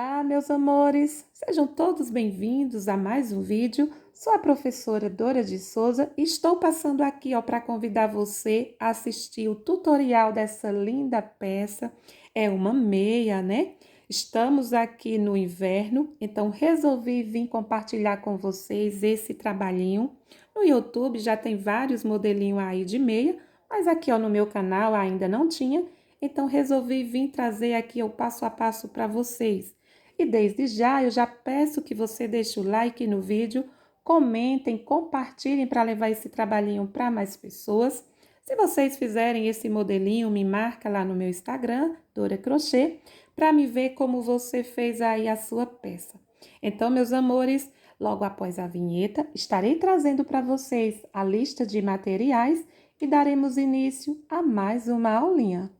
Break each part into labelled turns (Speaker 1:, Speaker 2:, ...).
Speaker 1: Olá, meus amores! Sejam todos bem-vindos a mais um vídeo. Sou a professora Dora de Souza e estou passando aqui para convidar você a assistir o tutorial dessa linda peça. É uma meia, né? Estamos aqui no inverno, então resolvi vir compartilhar com vocês esse trabalhinho. No YouTube já tem vários modelinhos aí de meia, mas aqui no meu canal ainda não tinha. Então, resolvi vir trazer aqui o passo a passo para vocês. E desde já, eu já peço que você deixe o like no vídeo, comentem, compartilhem para levar esse trabalhinho para mais pessoas. Se vocês fizerem esse modelinho, me marca lá no meu Instagram, Dora Crochê, para me ver como você fez aí a sua peça. Então, meus amores, logo após a vinheta, estarei trazendo para vocês a lista de materiais e daremos início a mais uma aulinha.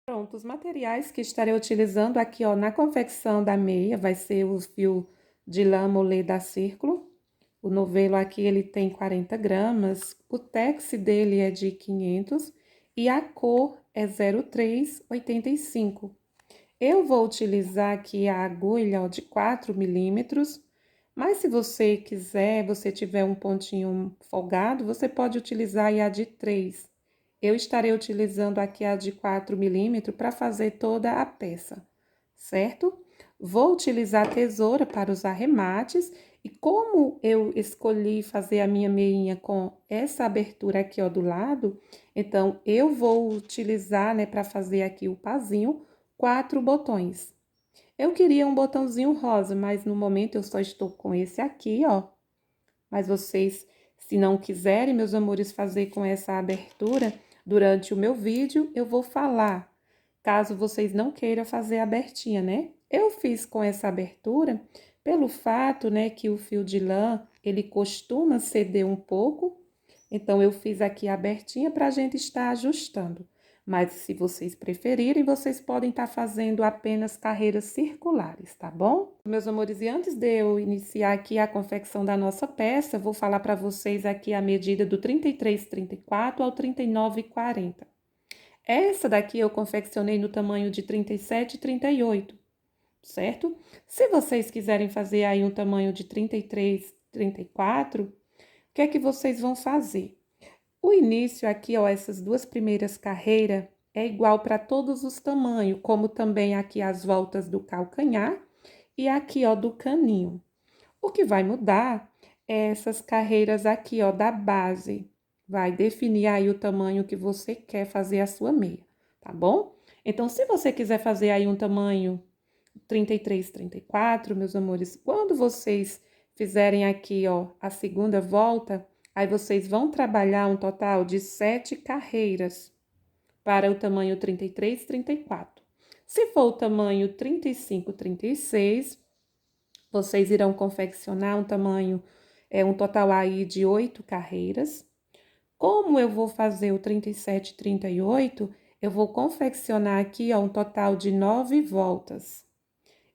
Speaker 1: Pronto, os materiais que estarei utilizando aqui, na confecção da meia, vai ser o fio de lã molê da Círculo. O novelo aqui, ele tem 40 gramas, o tex dele é de 500 e a cor é 0385. Eu vou utilizar aqui a agulha, de 4 milímetros, mas se você quiser, você tiver um pontinho folgado, você pode utilizar aí a de 3. Eu estarei utilizando aqui a de 4 milímetros para fazer toda a peça, certo? Vou utilizar a tesoura para os arremates e como eu escolhi fazer a minha meinha com essa abertura aqui, do lado, então eu vou utilizar, né, para fazer aqui o pazinho, 4 botões. Eu queria um botãozinho rosa, mas no momento eu só estou com esse aqui, Mas vocês, se não quiserem, meus amores, fazer com essa abertura, durante o meu vídeo eu vou falar, caso vocês não queiram fazer abertinha, né? Eu fiz com essa abertura pelo fato, né, que o fio de lã, ele costuma ceder um pouco, então eu fiz aqui a abertinha para a gente estar ajustando. Mas se vocês preferirem, vocês podem estar fazendo apenas carreiras circulares, tá bom? Meus amores, e antes de eu iniciar aqui a confecção da nossa peça, vou falar para vocês aqui a medida do 33,34 ao 39,40. Essa daqui eu confeccionei no tamanho de 37,38, certo? Se vocês quiserem fazer aí um tamanho de 33,34, o que é que vocês vão fazer? O início aqui, essas duas primeiras carreiras é igual para todos os tamanhos, como também aqui as voltas do calcanhar e aqui, do caninho. O que vai mudar é essas carreiras aqui, da base. Vai definir aí o tamanho que você quer fazer a sua meia, tá bom? Então, se você quiser fazer aí um tamanho 33, 34, meus amores, quando vocês fizerem aqui, a segunda volta, aí vocês vão trabalhar um total de 7 carreiras para o tamanho 33, 34. Se for o tamanho 35, 36, vocês irão confeccionar um total aí de 8 carreiras. Como eu vou fazer o 37, 38, eu vou confeccionar aqui, um total de 9 voltas.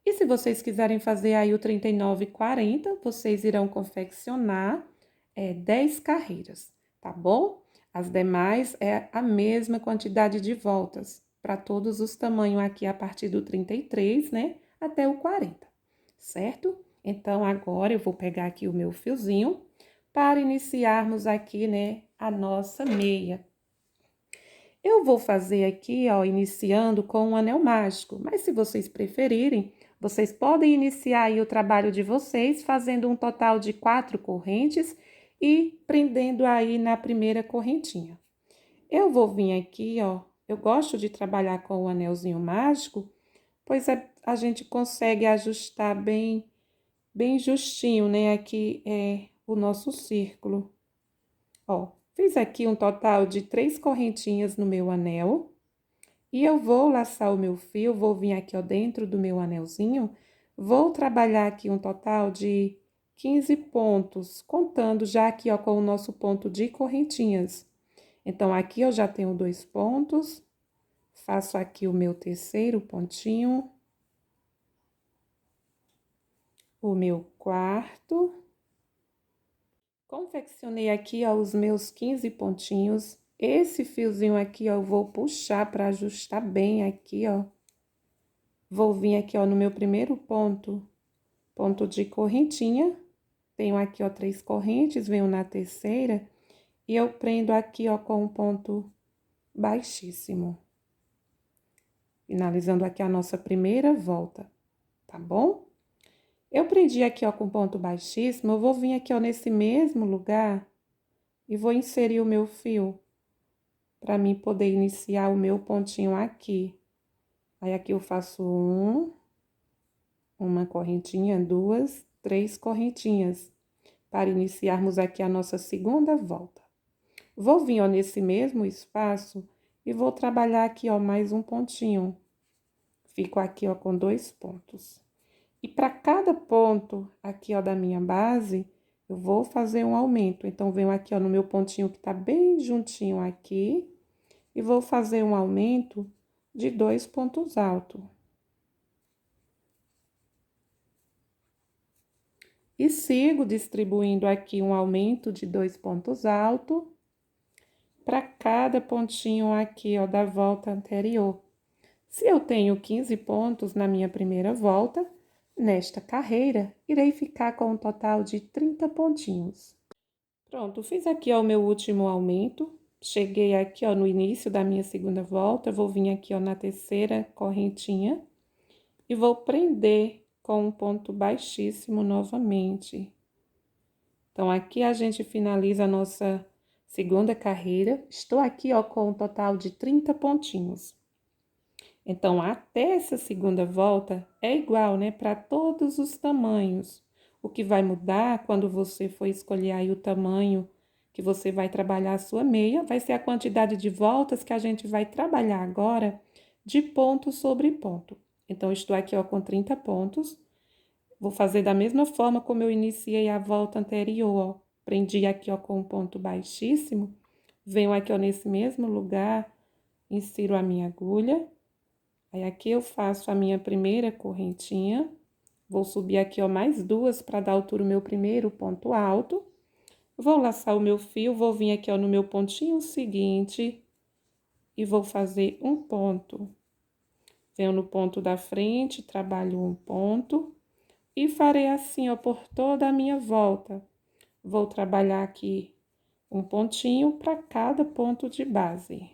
Speaker 1: E se vocês quiserem fazer aí o 39 e 40, vocês irão confeccionar 10 carreiras, tá bom? As demais é a mesma quantidade de voltas, para todos os tamanhos aqui, a partir do 33, né, até o 40, certo? Então, agora eu vou pegar aqui o meu fiozinho para iniciarmos aqui, né, a nossa meia. Eu vou fazer aqui, iniciando com um anel mágico, mas se vocês preferirem, vocês podem iniciar aí o trabalho de vocês fazendo um total de 4 correntes e prendendo aí na primeira correntinha. Eu vou vir aqui, eu gosto de trabalhar com o anelzinho mágico, pois a gente consegue ajustar bem justinho, né? Aqui é o nosso círculo. Fiz aqui um total de 3 correntinhas no meu anel. E eu vou laçar o meu fio, vou vir aqui, dentro do meu anelzinho, vou trabalhar aqui um total de 15 pontos, contando já aqui, com o nosso ponto de correntinhas. Então, aqui eu já tenho 2 pontos, faço aqui o meu terceiro pontinho, o meu quarto. Confeccionei aqui, ó, os meus 15 pontinhos. Esse fiozinho aqui, ó, eu vou puxar para ajustar bem aqui, ó. Vou vir aqui, ó, no meu primeiro ponto, ponto de correntinha. Tenho aqui, ó, 3 correntes, venho na terceira e eu prendo aqui, ó, com um ponto baixíssimo. Finalizando aqui a nossa primeira volta, tá bom? Eu prendi aqui, ó, com ponto baixíssimo, eu vou vir aqui, ó, nesse mesmo lugar e vou inserir o meu fio para mim poder iniciar o meu pontinho aqui. Aí, aqui eu faço uma correntinha, duas, 3 correntinhas, para iniciarmos aqui a nossa segunda volta. Vou vir, ó, nesse mesmo espaço e vou trabalhar aqui, ó, mais um pontinho. Fico aqui, ó, com 2 pontos. E para cada ponto aqui, ó, da minha base, eu vou fazer um aumento. Então, venho aqui, ó, no meu pontinho que tá bem juntinho aqui, e vou fazer um aumento de 2 pontos altos. E sigo distribuindo aqui um aumento de 2 pontos altos para cada pontinho aqui, ó, da volta anterior. Se eu tenho 15 pontos na minha primeira volta, nesta carreira, irei ficar com um total de 30 pontinhos. Pronto, fiz aqui, ó, o meu último aumento. Cheguei aqui, ó, no início da minha segunda volta, vou vir aqui, ó, na terceira correntinha e vou prender com um ponto baixíssimo novamente. Então, aqui a gente finaliza a nossa segunda carreira. Estou aqui, ó, com um total de 30 pontinhos. Então, até essa segunda volta é igual, né, para todos os tamanhos. O que vai mudar quando você for escolher aí o tamanho que você vai trabalhar a sua meia, vai ser a quantidade de voltas que a gente vai trabalhar agora de ponto sobre ponto. Então, estou aqui, ó, com 30 pontos. Vou fazer da mesma forma como eu iniciei a volta anterior, ó. Prendi aqui, ó, com um ponto baixíssimo. Venho aqui, ó, nesse mesmo lugar, insiro a minha agulha. Aí, aqui eu faço a minha primeira correntinha. Vou subir aqui, ó, mais 2 para dar altura ao meu primeiro ponto alto. Vou laçar o meu fio, vou vir aqui, ó, no meu pontinho seguinte e vou fazer um ponto. Venho no ponto da frente, trabalho um ponto e farei assim, ó, por toda a minha volta. Vou trabalhar aqui um pontinho para cada ponto de base.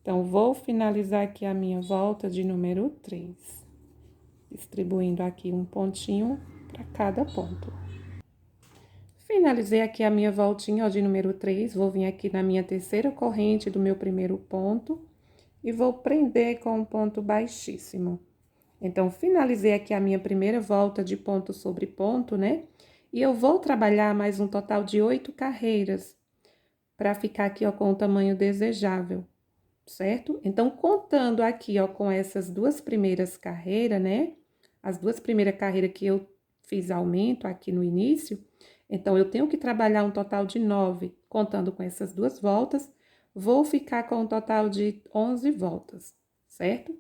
Speaker 1: Então, vou finalizar aqui a minha volta de número 3, distribuindo aqui um pontinho para cada ponto. Finalizei aqui a minha voltinha, ó, de número 3, vou vir aqui na minha terceira corrente do meu primeiro ponto e vou prender com um ponto baixíssimo. Então, finalizei aqui a minha primeira volta de ponto sobre ponto, né? E eu vou trabalhar mais um total de 8 carreiras para ficar aqui, ó, com o tamanho desejável, certo? Então, contando aqui, ó, com essas 2 primeiras carreiras, né? As 2 primeiras carreiras que eu fiz aumento aqui no início, então, eu tenho que trabalhar um total de 9, contando com essas 2 voltas, vou ficar com um total de 11 voltas, certo?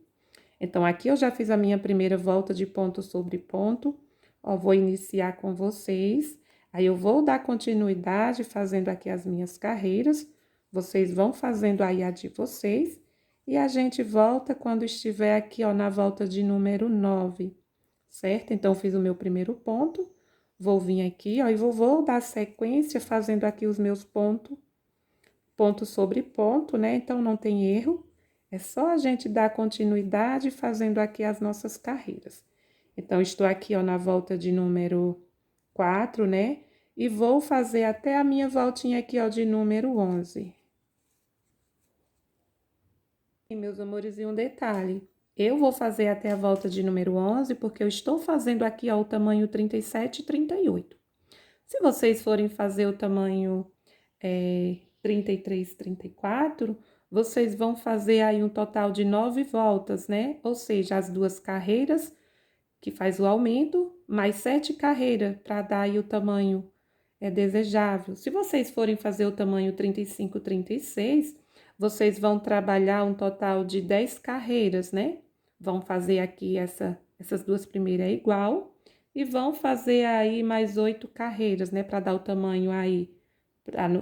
Speaker 1: Então, aqui eu já fiz a minha primeira volta de ponto sobre ponto, ó, vou iniciar com vocês, aí eu vou dar continuidade fazendo aqui as minhas carreiras, vocês vão fazendo aí a de vocês, e a gente volta quando estiver aqui, ó, na volta de número 9, certo? Então, fiz o meu primeiro ponto, vou vir aqui, ó, e vou dar sequência fazendo aqui os meus pontos, ponto sobre ponto, né? Então, não tem erro. É só a gente dar continuidade fazendo aqui as nossas carreiras. Então, estou aqui, ó, na volta de número 4, né? E vou fazer até a minha voltinha aqui, ó, de número 11. E, meus amores, e um detalhe. Eu vou fazer até a volta de número 11, porque eu estou fazendo aqui, ó, o tamanho 37 e 38. Se vocês forem fazer o tamanho 33, 34, vocês vão fazer aí um total de 9 voltas, né? Ou seja, as 2 carreiras, que faz o aumento, mais 7 carreiras, para dar aí o tamanho desejável. Se vocês forem fazer o tamanho 35, 36, vocês vão trabalhar um total de 10 carreiras, né? Vão fazer aqui essas 2 primeiras igual, e vão fazer aí mais 8 carreiras, né, para dar o tamanho aí,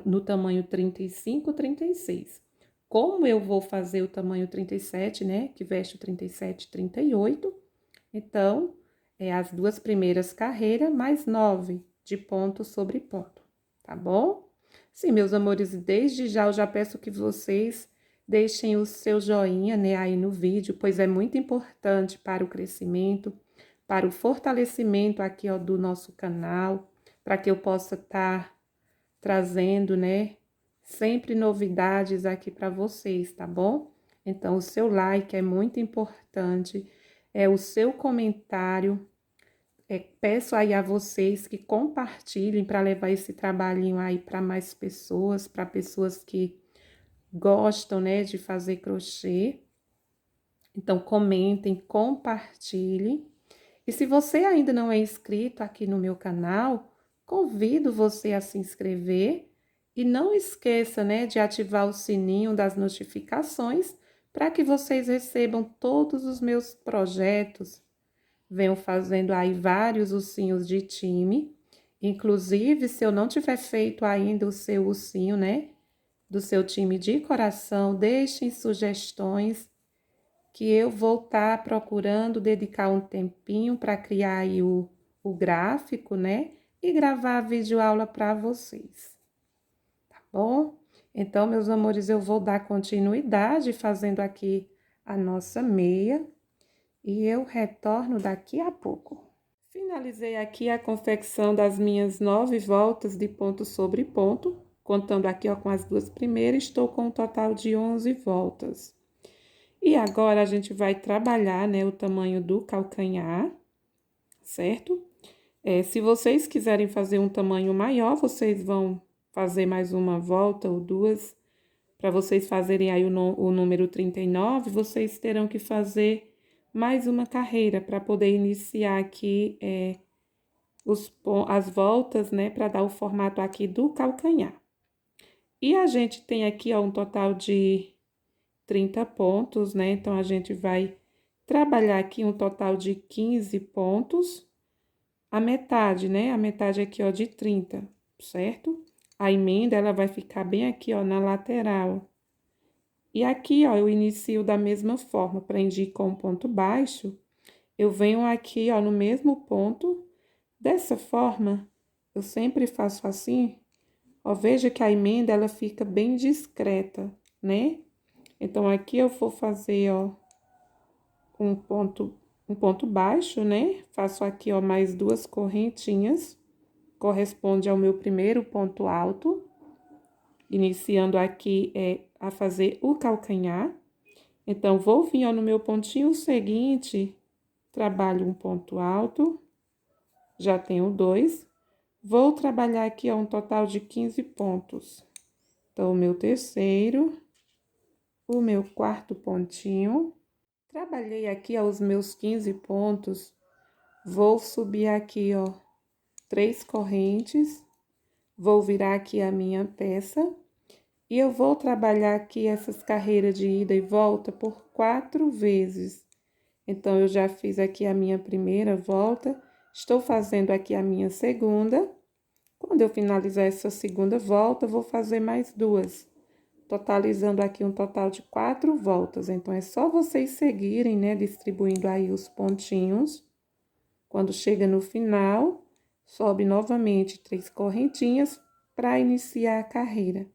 Speaker 1: no tamanho 35, 36. Como eu vou fazer o tamanho 37, né, que veste o 37, 38, então, as duas primeiras carreiras, mais 9 de ponto sobre ponto, tá bom? Sim, meus amores, desde já eu já peço que vocês deixem o seu joinha, né, aí no vídeo, pois é muito importante para o crescimento, para o fortalecimento aqui, ó, do nosso canal, para que eu possa estar trazendo, né, sempre novidades aqui para vocês, tá bom? Então, o seu like é muito importante, o seu comentário. Peço aí a vocês que compartilhem para levar esse trabalhinho aí para mais pessoas, para pessoas que gostam, né, de fazer crochê. Então, comentem, compartilhem. E se você ainda não é inscrito aqui no meu canal, convido você a se inscrever e não esqueça, né, de ativar o sininho das notificações para que vocês recebam todos os meus projetos. Venho fazendo aí vários ursinhos de time. Inclusive, se eu não tiver feito ainda o seu ursinho, né, do seu time de coração, deixem sugestões que eu vou estar procurando dedicar um tempinho para criar aí o gráfico, né? E gravar a videoaula para vocês, tá bom? Então, meus amores, eu vou dar continuidade fazendo aqui a nossa meia e eu retorno daqui a pouco. Finalizei aqui a confecção das minhas 9 voltas de ponto sobre ponto, contando aqui, ó, com as duas primeiras, estou com um total de 11 voltas. E agora, a gente vai trabalhar, né, o tamanho do calcanhar, certo? Se vocês quiserem fazer um tamanho maior, vocês vão fazer mais uma volta ou duas. Para vocês fazerem aí o número 39, vocês terão que fazer mais uma carreira para poder iniciar aqui as voltas, né, para dar o formato aqui do calcanhar. E a gente tem aqui, ó, um total de 30 pontos, né? Então, a gente vai trabalhar aqui um total de 15 pontos, a metade, né? A metade aqui, ó, de 30, certo? A emenda, ela vai ficar bem aqui, ó, na lateral. E aqui, ó, eu inicio da mesma forma, prendi com um ponto baixo, eu venho aqui, ó, no mesmo ponto. Dessa forma, eu sempre faço assim, ó, veja que a emenda, ela fica bem discreta, né? Então, aqui eu vou fazer, ó, um ponto baixo, né? Faço aqui, ó, mais duas correntinhas, corresponde ao meu primeiro ponto alto, iniciando aqui a fazer o calcanhar. Então, vou vir, ó, no meu pontinho seguinte, trabalho um ponto alto, já tenho 2. Vou trabalhar aqui, ó, um total de 15 pontos. Então, o meu terceiro, o meu quarto pontinho. Trabalhei aqui, ó, os meus 15 pontos. Vou subir aqui, ó, 3 correntes. Vou virar aqui a minha peça. E eu vou trabalhar aqui essas carreiras de ida e volta por 4 vezes. Então, eu já fiz aqui a minha primeira volta. Estou fazendo aqui a minha segunda. Quando eu finalizar essa segunda volta, vou fazer mais 2, totalizando aqui um total de 4 voltas. Então, é só vocês seguirem, né, distribuindo aí os pontinhos. Quando chega no final, sobe novamente 3 correntinhas para iniciar a carreira.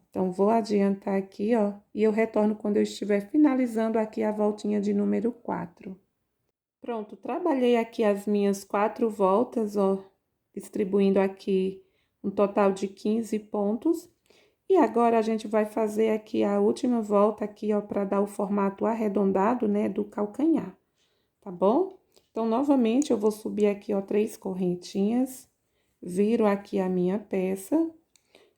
Speaker 1: Então, vou adiantar aqui, ó, e eu retorno quando eu estiver finalizando aqui a voltinha de número 4. Pronto, trabalhei aqui as minhas 4 voltas, ó, distribuindo aqui um total de 15 pontos. E agora, a gente vai fazer aqui a última volta aqui, ó, para dar o formato arredondado, né, do calcanhar, tá bom? Então, novamente, eu vou subir aqui, ó, 3 correntinhas, viro aqui a minha peça,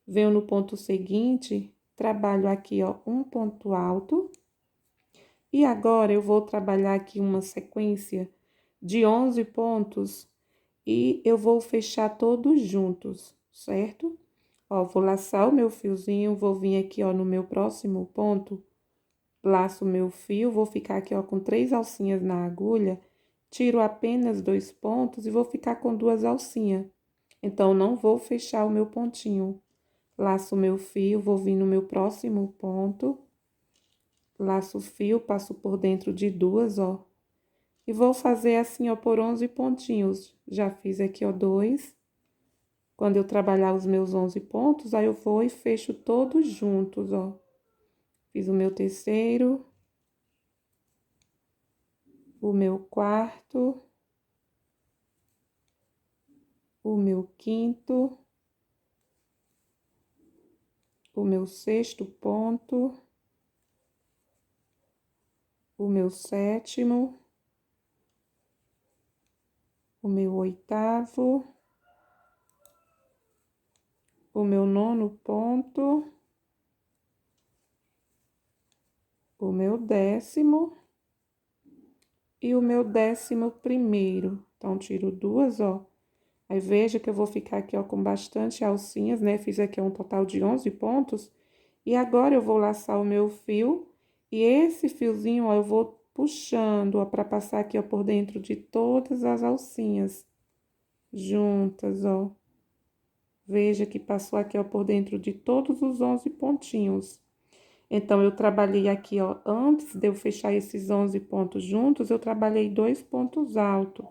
Speaker 1: venho no ponto seguinte, trabalho aqui, ó, um ponto alto. E agora, eu vou trabalhar aqui uma sequência de 11 pontos e eu vou fechar todos juntos, certo? Ó, vou laçar o meu fiozinho, vou vir aqui, ó, no meu próximo ponto, laço o meu fio, vou ficar aqui, ó, com 3 alcinhas na agulha, tiro apenas 2 pontos e vou ficar com 2 alcinhas. Então, não vou fechar o meu pontinho. Laço o meu fio, vou vir no meu próximo ponto. Laço o fio, passo por dentro de 2, ó. E vou fazer assim, ó, por 11 pontinhos. Já fiz aqui, ó, 2. Quando eu trabalhar os meus 11 pontos, aí eu vou e fecho todos juntos, ó. Fiz o meu terceiro, o meu quarto, o meu quinto, o meu sexto ponto, o meu sétimo, o meu oitavo, o meu nono ponto, o meu décimo e o meu 11º. Então, tiro 2, ó. Aí, veja que eu vou ficar aqui, ó, com bastante alcinhas, né? Fiz aqui um total de 11 pontos. E agora, eu vou laçar o meu fio. E esse fiozinho, ó, eu vou puxando, ó, pra passar aqui, ó, por dentro de todas as alcinhas juntas, ó. Veja que passou aqui, ó, por dentro de todos os 11 pontinhos. Então, eu trabalhei aqui, ó, antes de eu fechar esses 11 pontos juntos, eu trabalhei 2 pontos altos.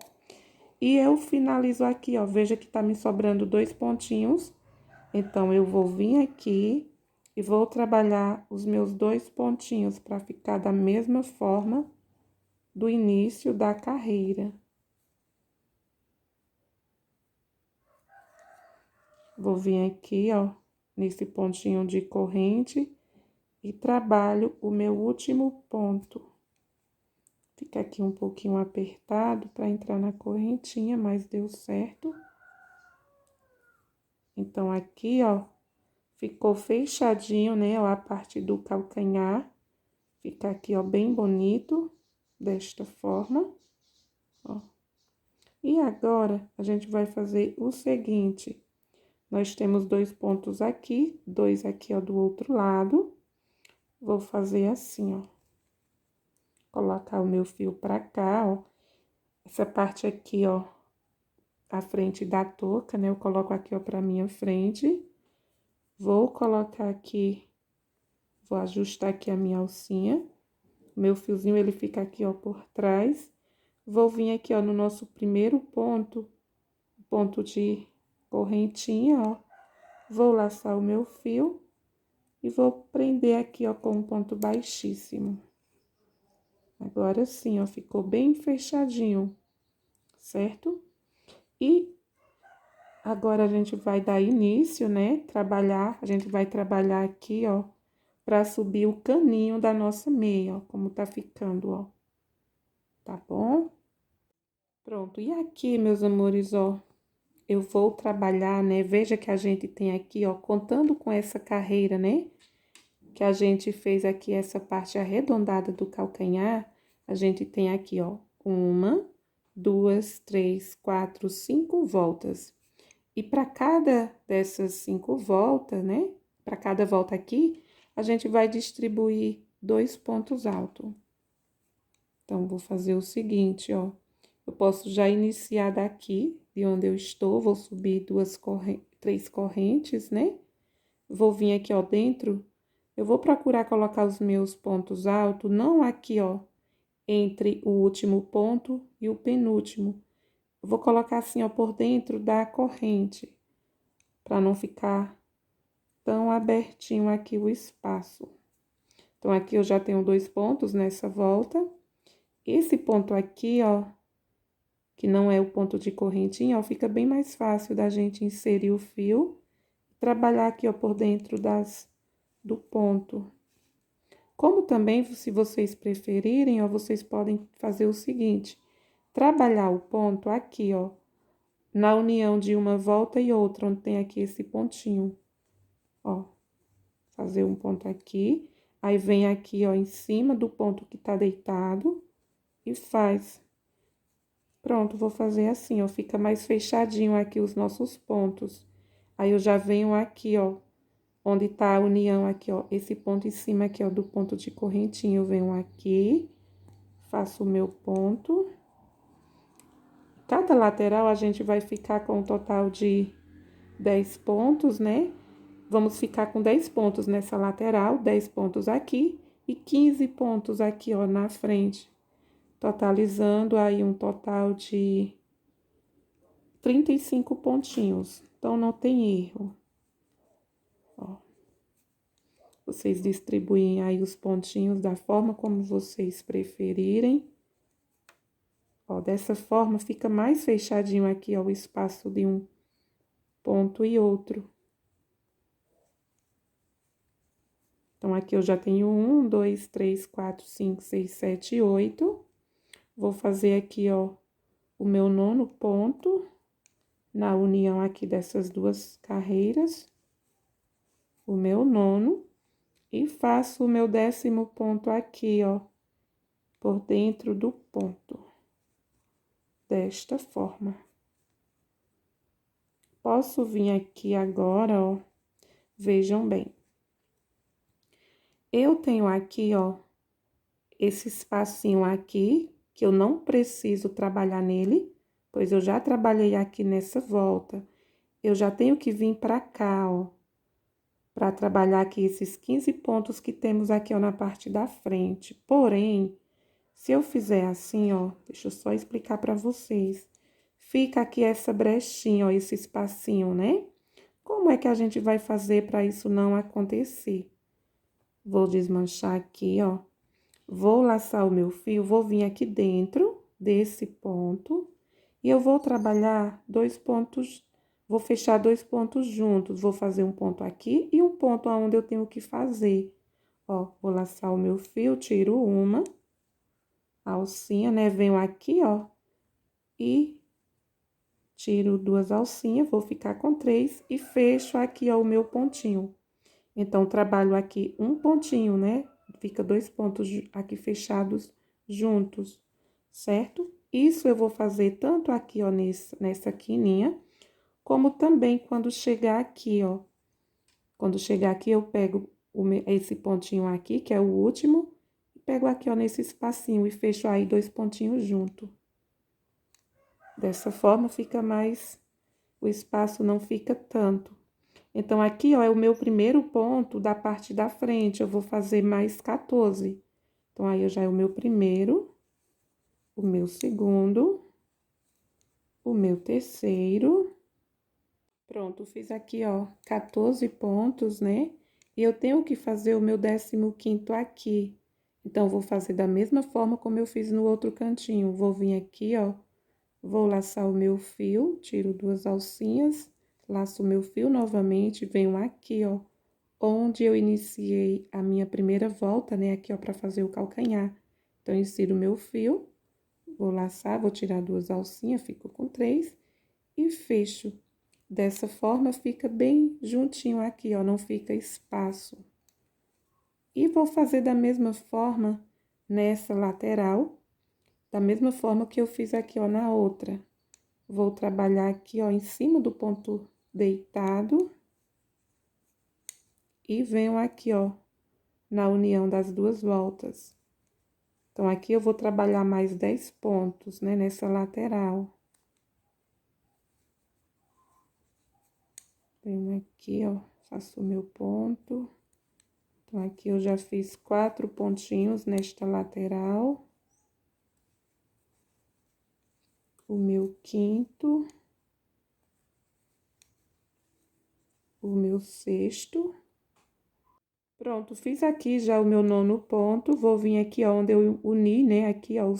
Speaker 1: E eu finalizo aqui, ó, veja que tá me sobrando 2 pontinhos. Então, eu vou vir aqui e vou trabalhar os meus 2 pontinhos para ficar da mesma forma do início da carreira. Vou vir aqui, ó, nesse pontinho de corrente e trabalho o meu último ponto. Fica aqui um pouquinho apertado para entrar na correntinha, mas deu certo. Então, aqui, ó, ficou fechadinho, né, ó, a parte do calcanhar. Fica aqui, ó, bem bonito, desta forma, ó. E agora, a gente vai fazer o seguinte. Nós temos 2 pontos aqui, 2 aqui, ó, do outro lado. Vou fazer assim, ó. Colocar o meu fio pra cá, ó. Essa parte aqui, ó, a frente da touca, né? Eu coloco aqui, ó, pra minha frente. Vou colocar aqui, vou ajustar aqui a minha alcinha. Meu fiozinho, ele fica aqui, ó, por trás. Vou vir aqui, ó, no nosso primeiro ponto, ponto de correntinha, ó. Vou laçar o meu fio e vou prender aqui, ó, com um ponto baixíssimo. Agora sim, ó, ficou bem fechadinho, certo? E agora, a gente vai dar início, né? A gente vai trabalhar aqui, ó, pra subir o caninho da nossa meia, ó, como tá ficando, ó. Tá bom? Pronto, e aqui, meus amores, ó, eu vou trabalhar, né? Veja que a gente tem aqui, ó, contando com essa carreira, né? Que a gente fez aqui essa parte arredondada do calcanhar, a gente tem aqui, ó, 1, 2, 3, 4, 5 voltas. E para cada dessas 5 voltas, né? Para cada volta aqui, a gente vai distribuir 2 pontos altos. Então, vou fazer o seguinte, ó. Eu posso já iniciar daqui, de onde eu estou, vou subir 3 correntes, né? Vou vir aqui, ó, dentro. Eu vou procurar colocar os meus pontos altos, não aqui, ó, entre o último ponto e o penúltimo. Eu vou colocar assim, ó, por dentro da corrente, para não ficar tão abertinho aqui o espaço. Então, aqui eu já tenho 2 pontos nessa volta. Esse ponto aqui, ó, que não é o ponto de correntinha, ó, fica bem mais fácil da gente inserir o fio, trabalhar aqui, ó, por dentro do ponto. Como também, se vocês preferirem, ó, vocês podem fazer o seguinte, trabalhar o ponto aqui, ó, na união de uma volta e outra, onde tem aqui esse pontinho, ó. Fazer um ponto aqui, aí vem aqui, ó, em cima do ponto que tá deitado e faz. Pronto, vou fazer assim, ó, fica mais fechadinho aqui os nossos pontos. Aí, eu já venho aqui, ó, onde tá a união aqui, ó, esse ponto em cima aqui, ó, do ponto de correntinha, eu venho aqui, faço o meu ponto Cada lateral a gente vai ficar com um total de 10 pontos, né? Vamos ficar com 10 pontos nessa lateral, 10 pontos aqui e 15 pontos aqui, ó, na frente. Totalizando aí um total de 35 pontinhos. Então, não tem erro. Ó. Vocês distribuem aí os pontinhos da forma como vocês preferirem. Ó, dessa forma, fica mais fechadinho aqui, ó, o espaço de um ponto e outro. Então, aqui eu já tenho 1, 2, 3, 4, 5, 6, 7, 8. Vou fazer aqui, ó, o meu 9º ponto na união aqui dessas duas carreiras. O meu 9º. E faço o meu 10º ponto aqui, ó, por dentro do ponto. Desta forma. Posso vir aqui agora, ó, vejam bem. Eu tenho aqui, ó, esse espacinho aqui, que eu não preciso trabalhar nele, pois eu já trabalhei aqui nessa volta. Eu já tenho que vir pra cá, ó, pra trabalhar aqui esses 15 pontos que temos aqui, ó, na parte da frente. Porém, se eu fizer assim, ó, deixa eu só explicar pra vocês. Fica aqui essa brechinha, ó, esse espacinho, né? Como é que a gente vai fazer pra isso não acontecer? Vou desmanchar aqui, ó. Vou laçar o meu fio, vou vir aqui dentro desse ponto e eu vou trabalhar 2 pontos, vou fechar 2 pontos juntos. Vou fazer um ponto aqui e um ponto aonde eu tenho que fazer. Ó, vou laçar o meu fio, tiro uma alcinha, né? Venho aqui, ó, e tiro 2 alcinhas, vou ficar com 3 e fecho aqui, ó, o meu pontinho. Então, trabalho aqui um pontinho, né? Fica 2 pontos aqui fechados juntos, certo? Isso eu vou fazer tanto aqui, ó, nessa quininha, como também quando chegar aqui, ó. Quando chegar aqui, eu pego esse pontinho aqui, que é o último, e pego aqui, ó, nesse espacinho e fecho aí 2 pontinhos junto. Dessa forma, fica mais... o espaço não fica tanto. Então, aqui, ó, é o meu primeiro ponto da parte da frente, eu vou fazer mais 14. Então, aí, já é o meu primeiro, o meu segundo, o meu terceiro. Pronto, fiz aqui, ó, 14 pontos, né? E eu tenho que fazer o meu 15º aqui. Então, vou fazer da mesma forma como eu fiz no outro cantinho. Vou vir aqui, ó, vou laçar o meu fio, tiro 2 alcinhas, laço o meu fio novamente, venho aqui, ó, onde eu iniciei a minha primeira volta, né, aqui, ó, pra fazer o calcanhar. Então, insiro o meu fio, vou laçar, vou tirar 2 alcinhas, fico com 3 e fecho. Dessa forma, fica bem juntinho aqui, ó, não fica espaço. E vou fazer da mesma forma nessa lateral, da mesma forma que eu fiz aqui, ó, na outra. Vou trabalhar aqui, ó, em cima do ponto deitado. E venho aqui, ó, na união das duas voltas. Então, aqui eu vou trabalhar mais 10 pontos, né, nessa lateral. Venho aqui, ó, faço o meu ponto. Então, aqui eu já fiz 4 pontinhos nesta lateral. O meu 5º. O meu 6º. Pronto, fiz aqui já o meu 9º ponto. Vou vir aqui, ó, onde eu uni, né, aqui, ó,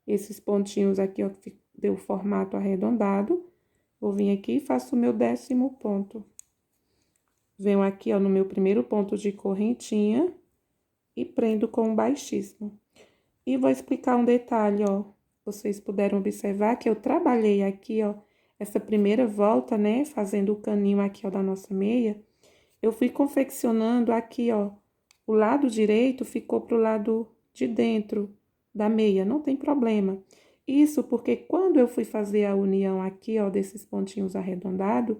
Speaker 1: esses pontinhos aqui, ó, que deu o formato arredondado. Vou vir aqui e faço o meu 10º ponto. Venho aqui, ó, no meu primeiro ponto de correntinha e prendo com um baixíssimo. E vou explicar um detalhe, ó. Vocês puderam observar que eu trabalhei aqui, ó, essa primeira volta, né, fazendo o caninho aqui, ó, da nossa meia. Eu fui confeccionando aqui, ó, o lado direito ficou pro lado de dentro da meia, não tem problema. Isso porque quando eu fui fazer a união aqui, ó, desses pontinhos arredondados,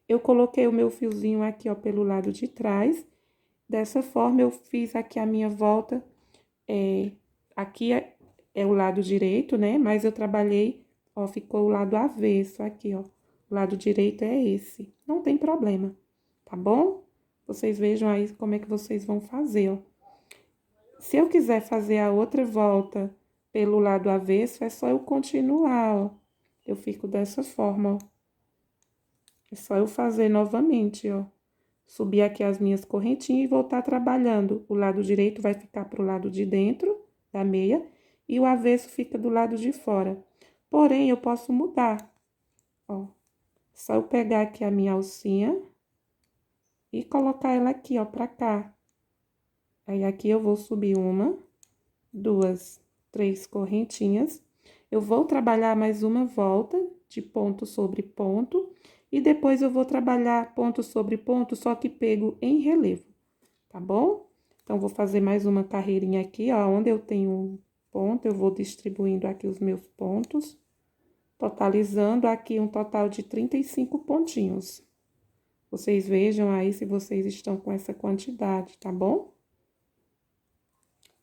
Speaker 1: eu coloquei o meu fiozinho aqui, ó, pelo lado de trás. Dessa forma, eu fiz aqui a minha volta, aqui é o lado direito, né? Mas eu trabalhei Ó, ficou o lado avesso aqui, ó. O lado direito é esse. Não tem problema, tá bom? Vocês vejam aí como é que vocês vão fazer, ó. Se eu quiser fazer a outra volta pelo lado avesso, é só eu continuar, ó. Eu fico dessa forma, ó. É só eu fazer novamente, ó. Subir aqui as minhas correntinhas e voltar trabalhando. O lado direito vai ficar pro lado de dentro da meia e o avesso fica do lado de fora. Porém, eu posso mudar, ó. Só eu pegar aqui a minha alcinha e colocar ela aqui, ó, pra cá. Aí, aqui eu vou subir uma, duas, três correntinhas. Eu vou trabalhar mais uma volta de ponto sobre ponto. E depois eu vou trabalhar ponto sobre ponto, só que pego em relevo, tá bom? Então, vou fazer mais uma carreirinha aqui, ó. Onde eu tenho um ponto, eu vou distribuindo aqui os meus pontos. Totalizando aqui um total de 35 pontinhos. Vocês vejam aí se vocês estão com essa quantidade, tá bom?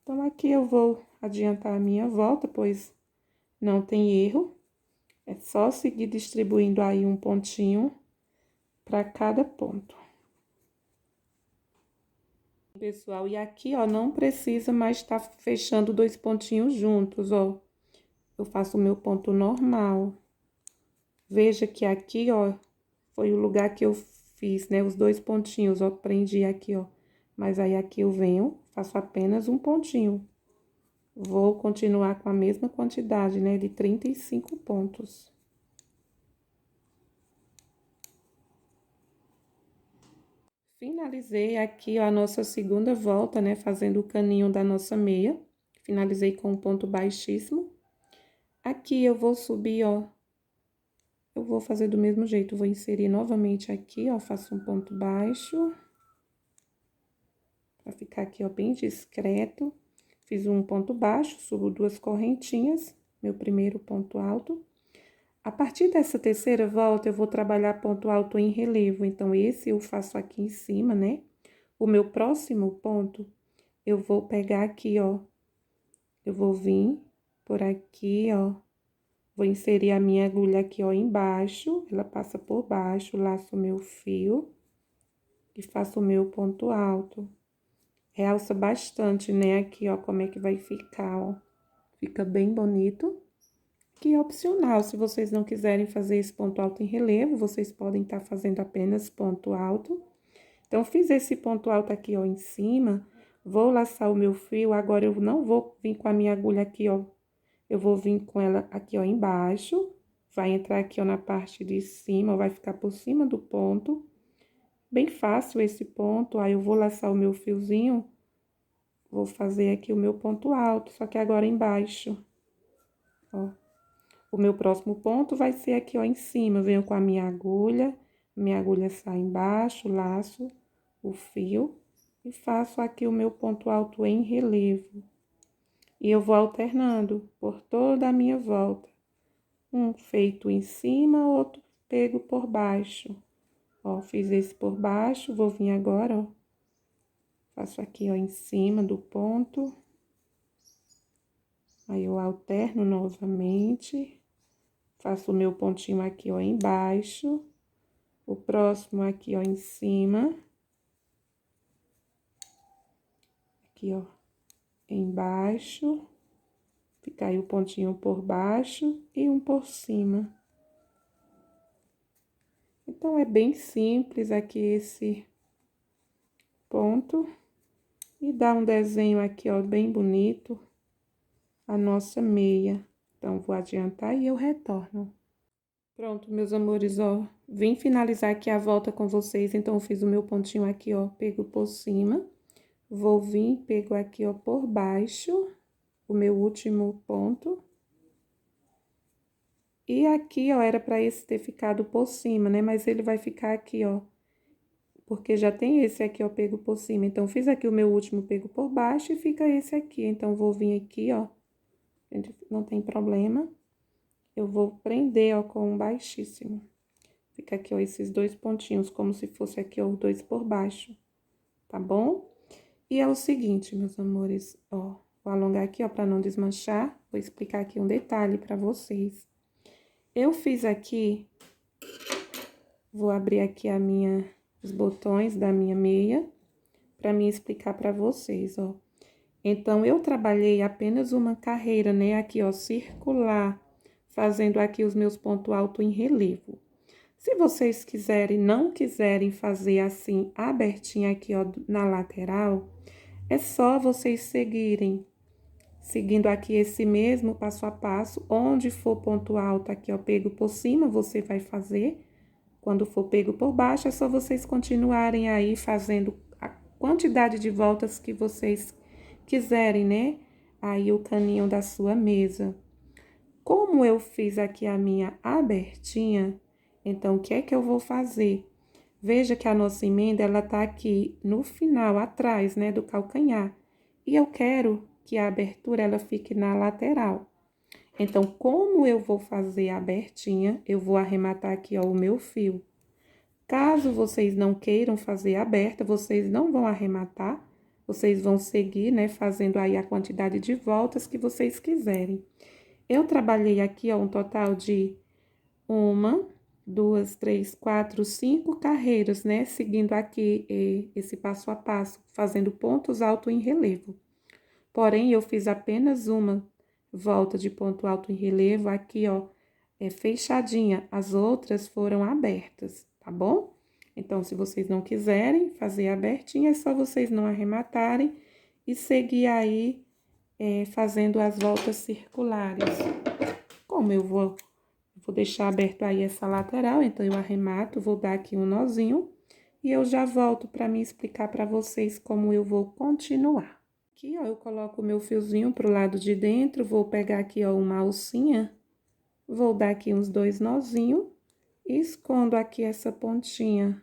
Speaker 1: Então, aqui eu vou adiantar a minha volta, pois não tem erro. É só seguir distribuindo aí um pontinho para cada ponto. Pessoal, e aqui, ó, não precisa mais estar fechando dois pontinhos juntos, ó. Eu faço o meu ponto normal. Veja que aqui, ó, foi o lugar que eu fiz, né, os dois pontinhos, ó, prendi aqui, ó. Mas aí, aqui eu venho, faço apenas um pontinho. Vou continuar com a mesma quantidade, né, de 35 pontos. Finalizei aqui, ó, a nossa segunda volta, né, fazendo o caninho da nossa meia. Finalizei com um ponto baixíssimo. Aqui eu vou subir, ó. Eu vou fazer do mesmo jeito, vou inserir novamente aqui, ó, faço um ponto baixo. Pra ficar aqui, ó, bem discreto. Fiz um ponto baixo, subo duas correntinhas, meu primeiro ponto alto. A partir dessa terceira volta, eu vou trabalhar ponto alto em relevo. Então, esse eu faço aqui em cima, né? O meu próximo ponto, eu vou pegar aqui, ó. Eu vou vir por aqui, ó. Vou inserir a minha agulha aqui, ó, embaixo. Ela passa por baixo, laço o meu fio e faço o meu ponto alto. Realça bastante, né? Aqui, ó, como é que vai ficar, ó. Fica bem bonito. Que é opcional, se vocês não quiserem fazer esse ponto alto em relevo, vocês podem estar fazendo apenas ponto alto. Então, fiz esse ponto alto aqui, ó, em cima, vou laçar o meu fio, agora eu não vou vir com a minha agulha aqui, ó, eu vou vir com ela aqui, ó, embaixo, vai entrar aqui, ó, na parte de cima, vai ficar por cima do ponto. Bem fácil esse ponto, aí eu vou laçar o meu fiozinho, vou fazer aqui o meu ponto alto, só que agora embaixo, ó. O meu próximo ponto vai ser aqui, ó, em cima. Venho com a minha agulha sai embaixo, laço o fio e faço aqui o meu ponto alto em relevo. E eu vou alternando por toda a minha volta. Um feito em cima, outro pego por baixo. Ó, fiz esse por baixo, vou vir agora, ó. Faço aqui, ó, em cima do ponto. Aí, eu alterno novamente. Faço o meu pontinho aqui, ó, embaixo. O próximo aqui, ó, em cima. Aqui, ó, embaixo. Fica aí o pontinho por baixo e um por cima. Então, é bem simples aqui esse ponto. E dá um desenho aqui, ó, bem bonito. A nossa meia. Então, vou adiantar e eu retorno. Pronto, meus amores, ó. Vim finalizar aqui a volta com vocês. Então, eu fiz o meu pontinho aqui, ó, pego por cima. Vou vir, pego aqui, ó, por baixo, o meu último ponto. E aqui, ó, era pra esse ter ficado por cima, né? Mas ele vai ficar aqui, ó, porque já tem esse aqui, ó, pego por cima. Então, fiz aqui o meu último pego por baixo e fica esse aqui. Então, vou vir aqui, ó, não tem problema. Eu vou prender, ó, com um baixíssimo. Fica aqui, ó, esses dois pontinhos, como se fosse aqui, ó, os dois por baixo, tá bom? E é o seguinte, meus amores, ó, vou alongar aqui, ó, pra não desmanchar. Vou explicar aqui um detalhe pra vocês. Eu fiz aqui, vou abrir aqui os botões da minha meia, para mim explicar para vocês, ó. Então, eu trabalhei apenas uma carreira, né, aqui, ó, circular, fazendo aqui os meus pontos altos em relevo. Se vocês não quiserem fazer assim, abertinha aqui, ó, na lateral, é só vocês seguindo aqui esse mesmo passo a passo, onde for ponto alto aqui, ó, pego por cima, você vai fazer. Quando for pego por baixo, é só vocês continuarem aí fazendo a quantidade de voltas que vocês quiserem, né? Aí o caninho da sua mesa. Como eu fiz aqui a minha abertinha, então o que é que eu vou fazer? Veja que a nossa emenda, ela tá aqui no final, atrás, né, do calcanhar. E eu quero que a abertura, ela fique na lateral. Então, como eu vou fazer a abertinha, eu vou arrematar aqui, ó, o meu fio. Caso vocês não queiram fazer aberta, vocês não vão arrematar, vocês vão seguir, né, fazendo aí a quantidade de voltas que vocês quiserem. Eu trabalhei aqui, ó, um total de 1, 2, 3, 4, 5 carreiras, né, seguindo aqui esse passo a passo, fazendo pontos altos em relevo. Porém, eu fiz apenas uma volta de ponto alto em relevo aqui, ó, fechadinha. As outras foram abertas, tá bom? Então, se vocês não quiserem fazer abertinha, é só vocês não arrematarem e seguir aí fazendo as voltas circulares. Como eu vou deixar aberto aí essa lateral, então eu arremato, vou dar aqui um nozinho e eu já volto para me explicar para vocês como eu vou continuar. Aqui, ó, eu coloco o meu fiozinho pro lado de dentro, vou pegar aqui, ó, uma alcinha, vou dar aqui uns 2 nozinhos e escondo aqui essa pontinha.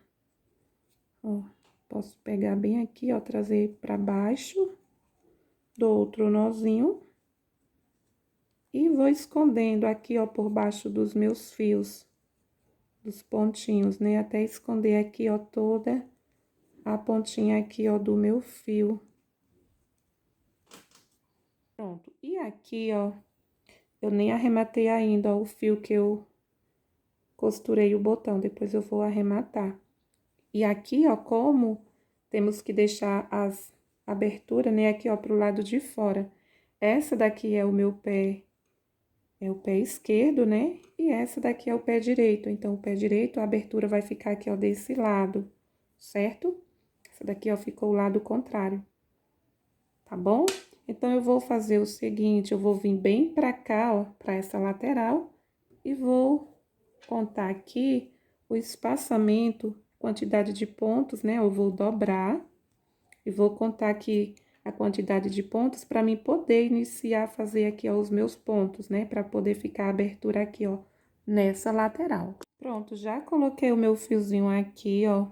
Speaker 1: Ó, posso pegar bem aqui, ó, trazer pra baixo do outro nozinho. E vou escondendo aqui, ó, por baixo dos meus fios, dos pontinhos, né? Até esconder aqui, ó, toda a pontinha aqui, ó, do meu fio. Pronto. E aqui, ó, eu nem arrematei ainda, ó, o fio que eu costurei o botão, depois eu vou arrematar. E aqui, ó, como temos que deixar as aberturas, né, aqui, ó, pro lado de fora. Essa daqui é o meu pé, é o pé esquerdo, né? E essa daqui é o pé direito. Então, o pé direito, a abertura vai ficar aqui, ó, desse lado, certo? Essa daqui, ó, ficou o lado contrário, tá bom? Então, eu vou fazer o seguinte, eu vou vir bem pra cá, ó, pra essa lateral, e vou contar aqui o espaçamento, quantidade de pontos, né? Eu vou dobrar e vou contar aqui a quantidade de pontos para mim poder iniciar a fazer aqui, ó, os meus pontos, né? Para poder ficar a abertura aqui, ó, nessa lateral. Pronto, já coloquei o meu fiozinho aqui, ó,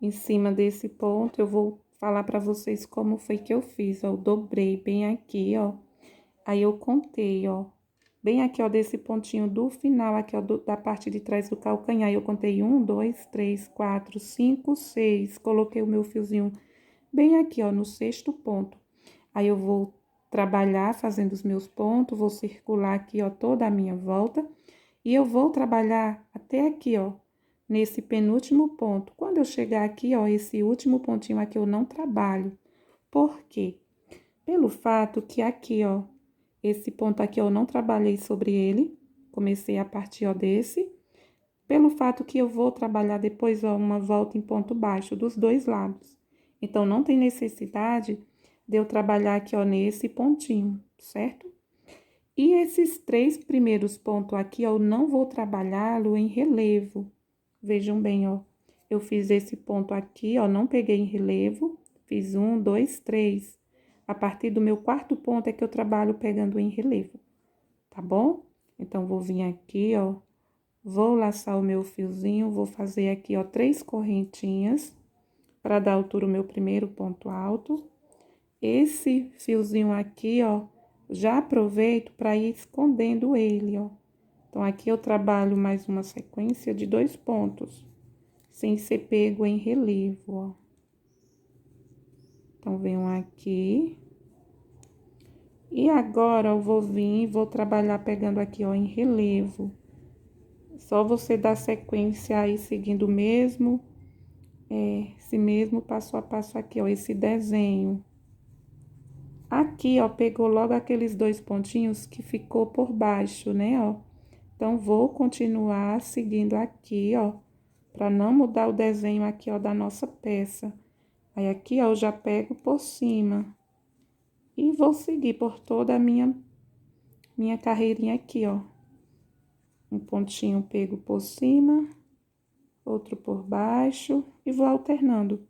Speaker 1: em cima desse ponto. Eu vou falar para vocês como foi que eu fiz, ó. Eu dobrei bem aqui, ó. Aí, eu contei, ó, bem aqui, ó, desse pontinho do final, aqui, ó, da parte de trás do calcanhar. Eu contei 1, 2, 3, 4, 5, 6. Coloquei o meu fiozinho bem aqui, ó, no sexto ponto. Aí, eu vou trabalhar fazendo os meus pontos, vou circular aqui, ó, toda a minha volta. E eu vou trabalhar até aqui, ó, nesse penúltimo ponto. Quando eu chegar aqui, ó, esse último pontinho aqui eu não trabalho. Por quê? Pelo fato que aqui, ó, esse ponto aqui eu não trabalhei sobre ele, comecei a partir, ó, desse. Pelo fato que eu vou trabalhar depois, ó, uma volta em ponto baixo dos dois lados. Então, não tem necessidade de eu trabalhar aqui, ó, nesse pontinho, certo? E esses 3 primeiros pontos aqui, ó, eu não vou trabalhá-lo em relevo. Vejam bem, ó, eu fiz esse ponto aqui, ó, não peguei em relevo, fiz 1, 2, 3. A partir do meu quarto ponto é que eu trabalho pegando em relevo, tá bom? Então, vou vir aqui, ó, vou laçar o meu fiozinho, vou fazer aqui, ó, 3 correntinhas para dar altura ao meu primeiro ponto alto. Esse fiozinho aqui, ó, já aproveito para ir escondendo ele, ó. Então, aqui eu trabalho mais uma sequência de 2 pontos, sem ser pego em relevo, ó. Então, venho aqui. E agora, eu vou vir e vou trabalhar pegando aqui, ó, em relevo. Só você dar sequência aí, seguindo o mesmo, esse mesmo passo a passo aqui, ó, esse desenho. Aqui, ó, pegou logo aqueles dois pontinhos que ficou por baixo, né, ó. Então, vou continuar seguindo aqui, ó, pra não mudar o desenho aqui, ó, da nossa peça. Aí, aqui, ó, eu já pego por cima. E vou seguir por toda a minha carreirinha aqui, ó. Um pontinho pego por cima, outro por baixo e vou alternando.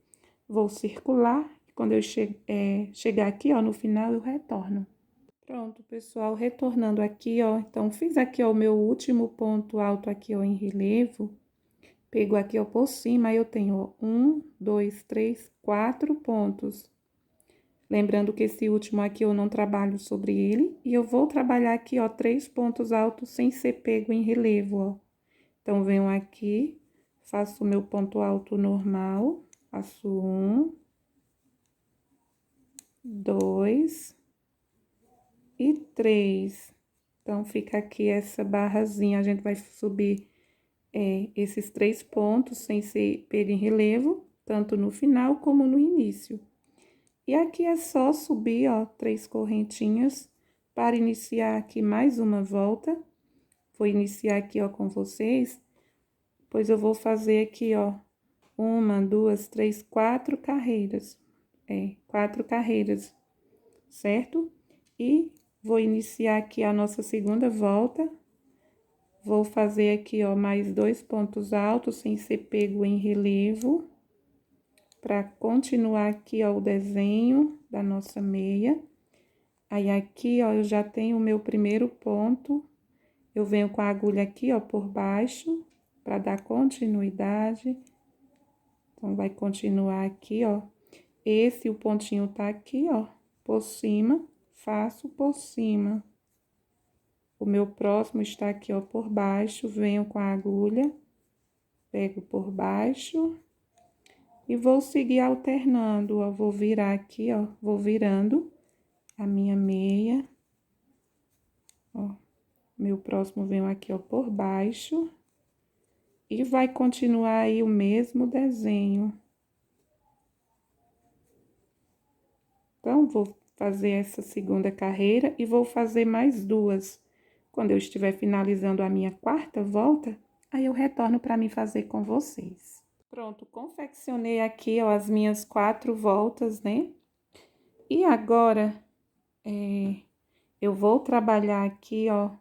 Speaker 1: Vou circular, e quando eu chegar aqui, ó, no final eu retorno. Pronto, pessoal, retornando aqui, ó, então fiz aqui, ó, o meu último ponto alto aqui, ó, em relevo. Pego aqui, ó, por cima, aí eu tenho, ó, 1, 2, 3, 4 pontos. Lembrando que esse último aqui eu não trabalho sobre ele, e eu vou trabalhar aqui, ó, 3 pontos altos sem ser pego em relevo, ó. Então, venho aqui, faço o meu ponto alto normal, faço 1, 2 e 3. Então, fica aqui essa barrazinha, a gente vai subir esses 3 pontos sem ser pego em relevo, tanto no final como no início. E aqui é só subir, ó, 3 correntinhas para iniciar aqui mais uma volta. Vou iniciar aqui, ó, com vocês, pois eu vou fazer aqui, ó, 1, 2, 3, 4 carreiras. 4 carreiras, certo? E vou iniciar aqui a nossa segunda volta. Vou fazer aqui, ó, mais 2 pontos altos sem ser pego em relevo. Para continuar aqui, ó, o desenho da nossa meia. Aí, aqui, ó, eu já tenho o meu primeiro ponto. Eu venho com a agulha aqui, ó, por baixo, para dar continuidade. Então, vai continuar aqui, ó. O pontinho tá aqui, ó, por cima, faço por cima. O meu próximo está aqui, ó, por baixo, venho com a agulha, pego por baixo. E vou seguir alternando, ó, vou virar aqui, ó, vou virando a minha meia. Ó, meu próximo venho aqui, ó, por baixo. E vai continuar aí o mesmo desenho. Então, vou fazer essa segunda carreira e vou fazer mais 2. Quando eu estiver finalizando a minha quarta volta, aí eu retorno para mim fazer com vocês. Pronto, confeccionei aqui, ó, as minhas 4 voltas, né? E agora, eu vou trabalhar aqui, ó,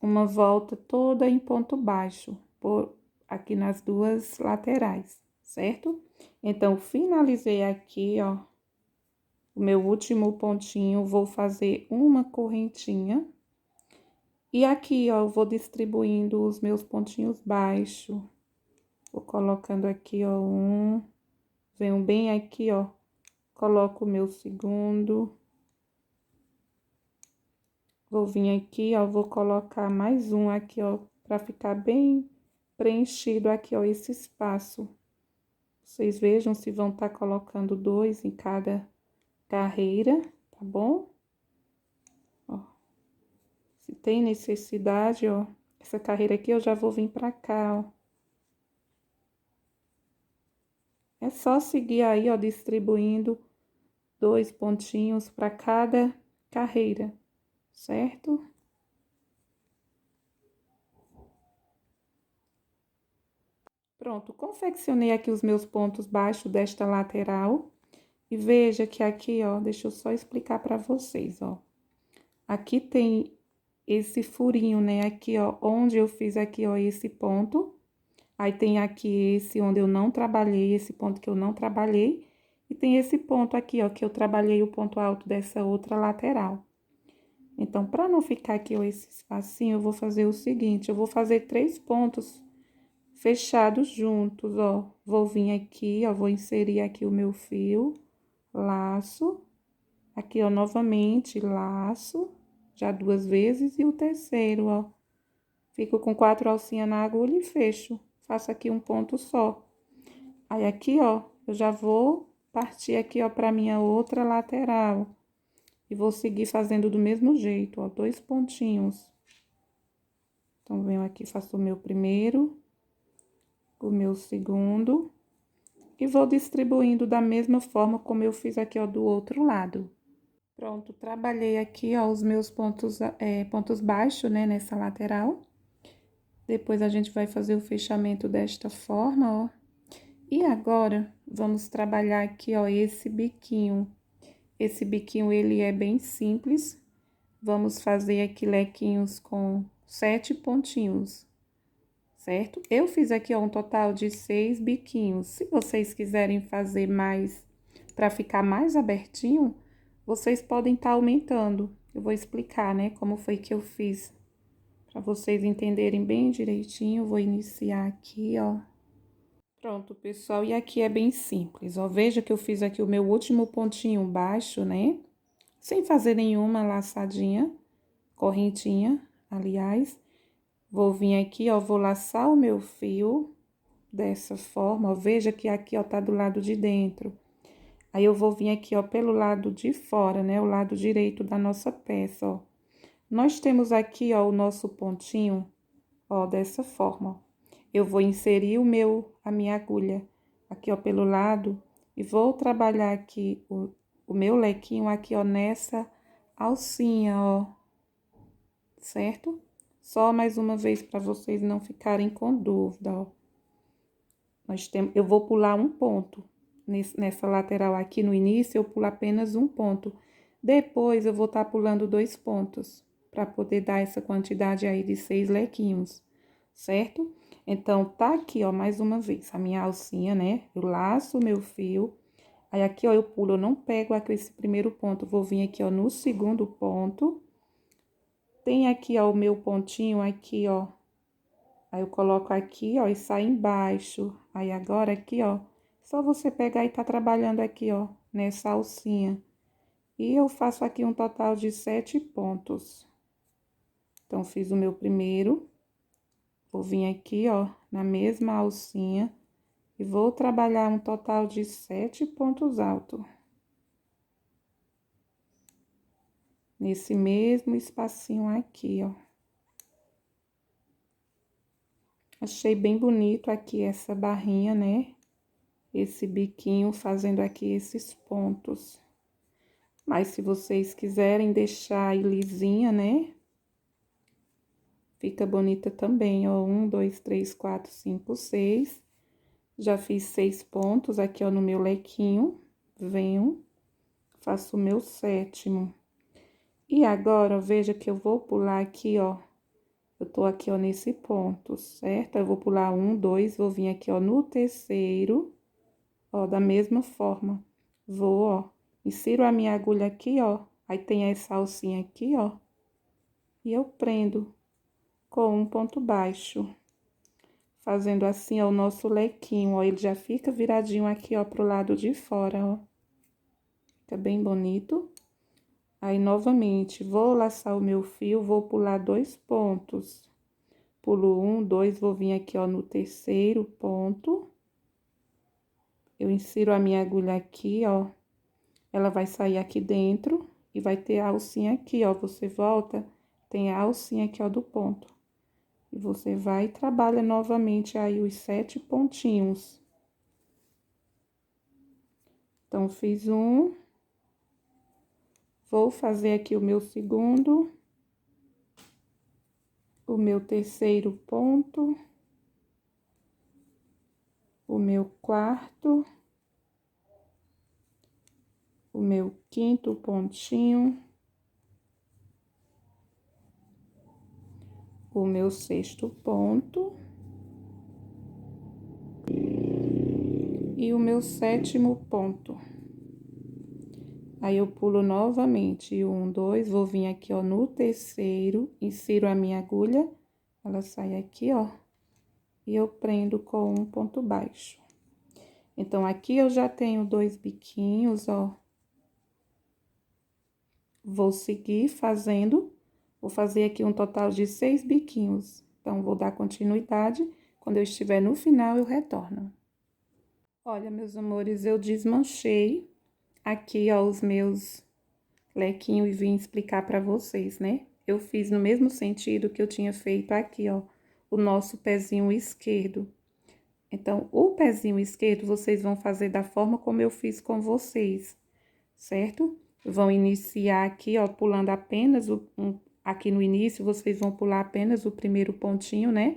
Speaker 1: uma volta toda em ponto baixo, aqui nas 2 laterais, certo? Então, finalizei aqui, ó, o meu último pontinho, vou fazer uma correntinha. E aqui, ó, eu vou distribuindo os meus pontinhos baixos. Vou colocando aqui, ó, venho bem aqui, ó, coloco o meu segundo. Vou vir aqui, ó, vou colocar mais um aqui, ó, pra ficar bem preenchido aqui, ó, esse espaço. Vocês vejam se vão tá colocando 2 em cada carreira, tá bom? Ó, se tem necessidade, ó, essa carreira aqui eu já vou vir pra cá, ó. É só seguir aí, ó, distribuindo 2 pontinhos para cada carreira, certo? Pronto, confeccionei aqui os meus pontos baixos desta lateral. E veja que aqui, ó, deixa eu só explicar para vocês, ó. Aqui tem esse furinho, né? Aqui, ó, onde eu fiz aqui, ó, esse ponto. Aí, tem aqui esse onde eu não trabalhei, esse ponto que eu não trabalhei. E tem esse ponto aqui, ó, que eu trabalhei o ponto alto dessa outra lateral. Então, para não ficar aqui, ó, esse espacinho, eu vou fazer o seguinte, eu vou fazer 3 pontos fechados juntos, ó. Vou vir aqui, ó, vou inserir aqui o meu fio, laço. Aqui, ó, novamente, laço, já 2 vezes, e o terceiro, ó. Fico com 4 alcinhas na agulha e fecho. Faço aqui um ponto só. Aí, aqui, ó, eu já vou partir aqui, ó, pra minha outra lateral. E vou seguir fazendo do mesmo jeito, ó, 2 pontinhos. Então, venho aqui, faço o meu primeiro, o meu segundo, e vou distribuindo da mesma forma como eu fiz aqui, ó, do outro lado. Pronto, trabalhei aqui, ó, os meus pontos baixos, né, nessa lateral. Depois a gente vai fazer o fechamento desta forma, ó. E agora, vamos trabalhar aqui, ó, esse biquinho. Esse biquinho, ele é bem simples. Vamos fazer aqui lequinhos com 7 pontinhos, certo? Eu fiz aqui, ó, um total de 6 biquinhos. Se vocês quiserem fazer mais, para ficar mais abertinho, vocês podem estar aumentando. Eu vou explicar, né, como foi que eu fiz. Para vocês entenderem bem direitinho, vou iniciar aqui, ó. Pronto, pessoal, e aqui é bem simples, ó. Veja que eu fiz aqui o meu último pontinho baixo, né? Sem fazer nenhuma laçadinha, correntinha, aliás. Vou vir aqui, ó, vou laçar o meu fio dessa forma, ó. Veja que aqui, ó, tá do lado de dentro. Aí, eu vou vir aqui, ó, pelo lado de fora, né? O lado direito da nossa peça, ó. Nós temos aqui, ó, o nosso pontinho, ó, dessa forma, ó. Eu vou inserir a minha agulha aqui, ó, pelo lado, e vou trabalhar aqui o meu lequinho aqui, ó, nessa alcinha, ó, certo? Só mais uma vez para vocês não ficarem com dúvida, ó. Eu vou pular um ponto nessa lateral aqui no início, eu pulo apenas um ponto. Depois, eu vou estar pulando 2 pontos, para poder dar essa quantidade aí de 6 lequinhos, certo? Então, tá aqui, ó, mais uma vez, a minha alcinha, né? Eu laço o meu fio, aí aqui, ó, eu pulo, eu não pego aqui esse primeiro ponto, vou vir aqui, ó, no segundo ponto. Tem aqui, ó, o meu pontinho aqui, ó. Aí, eu coloco aqui, ó, e saio embaixo. Aí, agora aqui, ó, só você pegar e tá trabalhando aqui, ó, nessa alcinha. E eu faço aqui um total de 7 pontos. Então, fiz o meu primeiro. Vou vir aqui, ó, na mesma alcinha e vou trabalhar um total de 7 pontos altos. Nesse mesmo espacinho aqui, ó. Achei bem bonito aqui essa barrinha, né? Esse biquinho fazendo aqui esses pontos. Mas se vocês quiserem deixar aí lisinha, né? Fica bonita também, ó. 1, 2, 3, 4, 5, 6. Já fiz 6 pontos aqui, ó, no meu lequinho. Venho, faço o meu 7º. E agora, ó, veja que eu vou pular aqui, ó. Eu tô aqui, ó, nesse ponto, certo? Eu vou pular 1, 2, vou vir aqui, ó, no terceiro, ó, da mesma forma. Vou, ó, insiro a minha agulha aqui, ó. Aí, tem essa alcinha aqui, ó. E eu prendo com um ponto baixo. Fazendo assim, ó, o nosso lequinho, ó. Ele já fica viradinho aqui, ó, pro lado de fora, ó. Fica bem bonito. Aí, novamente, vou laçar o meu fio, vou pular 2 pontos. Pulo 1, 2, vou vir aqui, ó, no terceiro ponto. Eu insiro a minha agulha aqui, ó. Ela vai sair aqui dentro e vai ter a alcinha aqui, ó. Você volta, tem a alcinha aqui, ó, do ponto. E você vai e trabalha novamente aí os 7 pontinhos. Então, fiz um. Vou fazer aqui o meu segundo, o meu terceiro ponto, o meu quarto, o meu quinto pontinho, o meu sexto ponto e o meu 7º ponto. Aí, eu pulo novamente, 1, 2, vou vir aqui, ó, no terceiro, insiro a minha agulha, ela sai aqui, ó, e eu prendo com um ponto baixo. Então, aqui eu já tenho 2 biquinhos, ó. Vou seguir fazendo, vou fazer aqui um total de 6 biquinhos. Então, vou dar continuidade, quando eu estiver no final, eu retorno. Olha, meus amores, eu desmanchei aqui, ó, os meus lequinhos e vim explicar pra vocês, né? eu fiz no mesmo sentido que eu tinha feito aqui, ó, o nosso pezinho esquerdo. Então, o pezinho esquerdo, vocês vão fazer da forma como eu fiz com vocês, certo? Vão iniciar aqui, ó, pulando apenas aqui no início, vocês vão pular apenas o primeiro pontinho, né?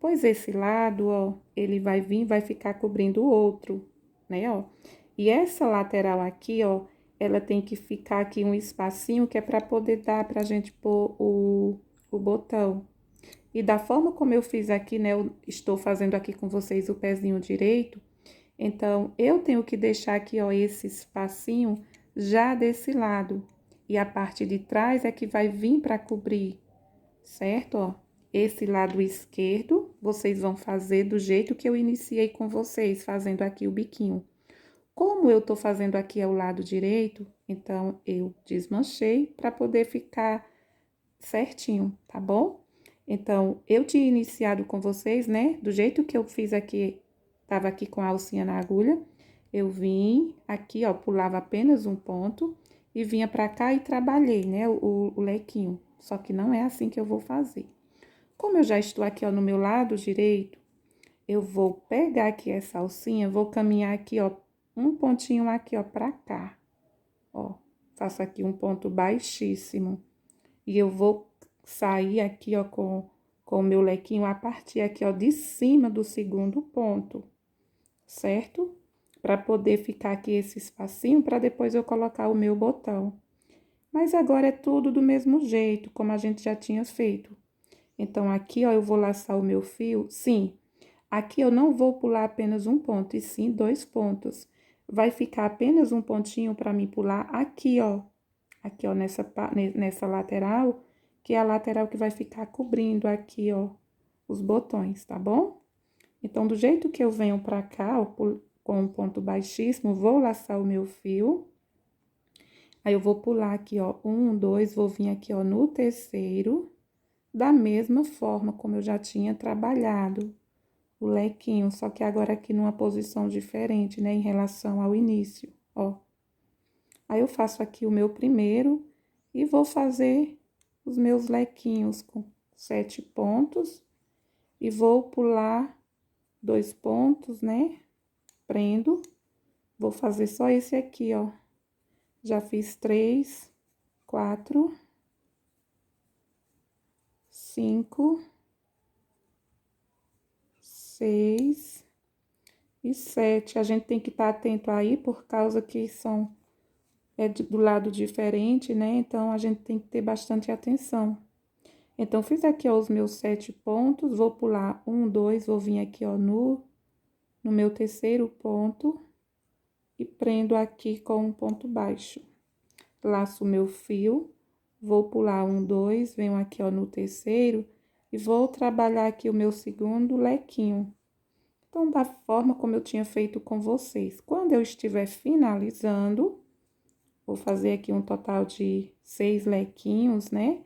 Speaker 1: Pois esse lado, ó, ele vai vir, vai ficar cobrindo o outro, né, ó. E essa lateral aqui, ó, ela tem que ficar aqui um espacinho que é para poder dar pra gente pôr o botão. E da forma como eu fiz aqui, né, eu estou fazendo aqui com vocês o pezinho direito, então, eu tenho que deixar aqui, ó, esse espacinho já desse lado. E a parte de trás é que vai vir para cobrir, certo, ó? Esse lado esquerdo, vocês vão fazer do jeito que eu iniciei com vocês, fazendo aqui o biquinho. Como eu tô fazendo aqui ao lado direito, então, eu desmanchei para poder ficar certinho, tá bom? Então, eu tinha iniciado com vocês, né? Do jeito que eu fiz aqui, tava aqui com a alcinha na agulha. Eu vim aqui, ó, pulava apenas um ponto e vinha pra cá e trabalhei, né? O lequinho. Só que não é assim que eu vou fazer. Como eu já estou aqui, ó, no meu lado direito, eu vou pegar aqui essa alcinha, vou caminhar aqui, ó, um pontinho aqui, ó, pra cá. Ó, faço aqui um ponto baixíssimo. E eu vou sair aqui, ó, com o meu lequinho a partir aqui, ó, de cima do segundo ponto, certo? Para poder ficar aqui esse espacinho, para depois eu colocar o meu botão. Mas agora é tudo do mesmo jeito, como a gente já tinha feito. Então, aqui, ó, eu vou laçar o meu fio. Sim, aqui eu não vou pular apenas um ponto, e sim 2 pontos. Vai ficar apenas um pontinho para mim pular aqui, ó. Aqui, ó, nessa lateral, que é a lateral que vai ficar cobrindo aqui, ó, os botões, tá bom? Então, do jeito que eu venho pra cá, ó, com um ponto baixíssimo, vou laçar o meu fio. Aí, eu vou pular aqui, ó, 1, 2, vou vir aqui, ó, no terceiro, da mesma forma como eu já tinha trabalhado o lequinho, só que agora aqui numa posição diferente, né, em relação ao início, ó. Aí, eu faço aqui o meu primeiro e vou fazer os meus lequinhos com 7 pontos e vou pular 2 pontos, né? Prendo, vou fazer só esse aqui, ó. Já fiz 3, 4, 5, 6 e 7. A gente tem que estar atento aí por causa que do lado diferente, né? Então, a gente tem que ter bastante atenção. Então, fiz aqui, ó, os meus 7 pontos, vou pular 1, 2, vou vir aqui, ó, no meu terceiro ponto e prendo aqui com um ponto baixo. Laço o meu fio, vou pular 1, 2, venho aqui, ó, no terceiro e vou trabalhar aqui o meu segundo lequinho. Então, da forma como eu tinha feito com vocês. Quando eu estiver finalizando, vou fazer aqui um total de 6 lequinhos, né?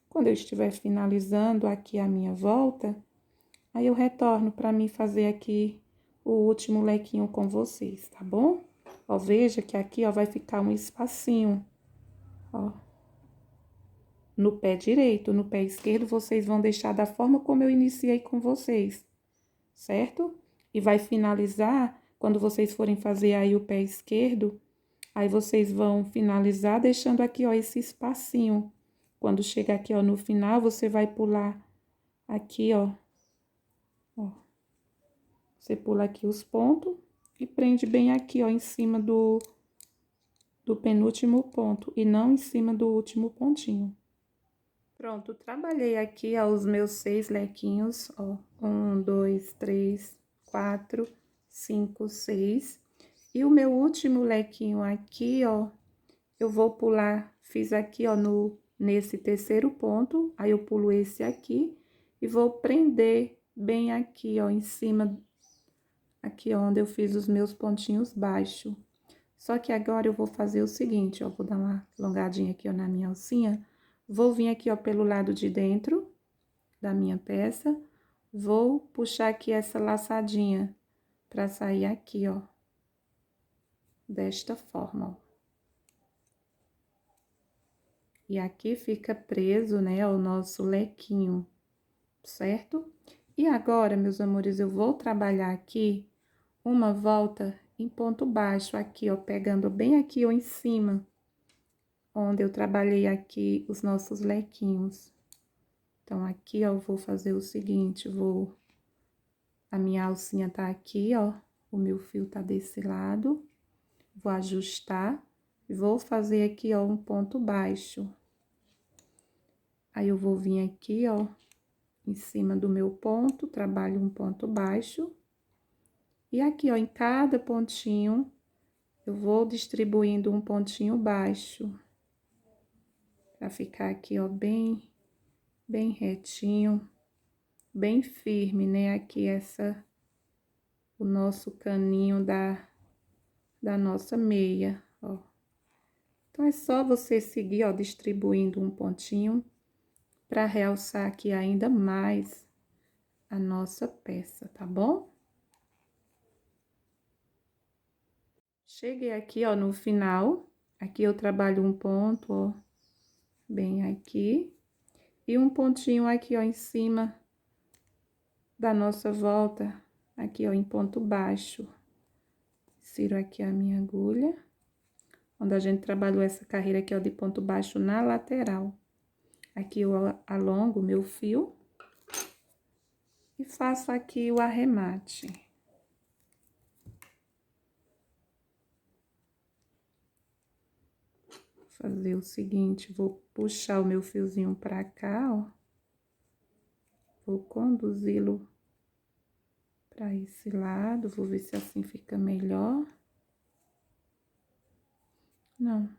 Speaker 1: Quando eu estiver finalizando aqui a minha volta, aí eu retorno para mim fazer aqui o último lequinho com vocês, tá bom? Ó, veja que aqui, ó, vai ficar um espacinho, ó. No pé direito, no pé esquerdo, vocês vão deixar da forma como eu iniciei com vocês, certo? E vai finalizar, quando vocês forem fazer aí o pé esquerdo, aí vocês vão finalizar deixando aqui, ó, esse espacinho. Quando chegar aqui, ó, no final, você vai pular aqui, ó. Ó. Você pula aqui os pontos e prende bem aqui, ó, em cima do penúltimo ponto e não em cima do último pontinho. Pronto, trabalhei aqui, ó, os meus 6 lequinhos, ó. 1, 2, 3, 4, 5, 6. E o meu último lequinho aqui, ó, eu vou pular, fiz aqui, ó, nesse terceiro ponto, aí eu pulo esse aqui e vou prender bem aqui, ó, em cima, aqui onde eu fiz os meus pontinhos baixos. Só que agora eu vou fazer o seguinte, ó, vou dar uma alongadinha aqui, ó, na minha alcinha, vou vir aqui, ó, pelo lado de dentro da minha peça, vou puxar aqui essa laçadinha pra sair aqui, ó, desta forma, ó. E aqui fica preso, né, o nosso lequinho, certo? E agora, meus amores, eu vou trabalhar aqui uma volta em ponto baixo, aqui, ó, pegando bem aqui, ó, em cima, onde eu trabalhei aqui os nossos lequinhos. Então, aqui, ó, eu vou fazer o seguinte, a minha alcinha tá aqui, ó, o meu fio tá desse lado, vou ajustar, e vou fazer aqui, ó, um ponto baixo. Aí, eu vou vir aqui, ó, em cima do meu ponto, trabalho um ponto baixo. E aqui, ó, em cada pontinho, eu vou distribuindo um pontinho baixo. Pra ficar aqui, ó, bem retinho, bem firme, né? Aqui, o nosso caninho da nossa meia, ó. Então, é só você seguir, ó, distribuindo um pontinho pra realçar aqui ainda mais a nossa peça, tá bom? Cheguei aqui, ó, no final, aqui eu trabalho um ponto, ó, bem aqui, e um pontinho aqui, ó, em cima da nossa volta, aqui, ó, em ponto baixo. Insiro aqui a minha agulha, onde a gente trabalhou essa carreira aqui, ó, de ponto baixo na lateral. Aqui eu alongo o meu fio e faço aqui o arremate. Vou fazer o seguinte, vou puxar o meu fiozinho pra cá, ó. Vou conduzi-lo pra esse lado, vou ver se assim fica melhor. Não.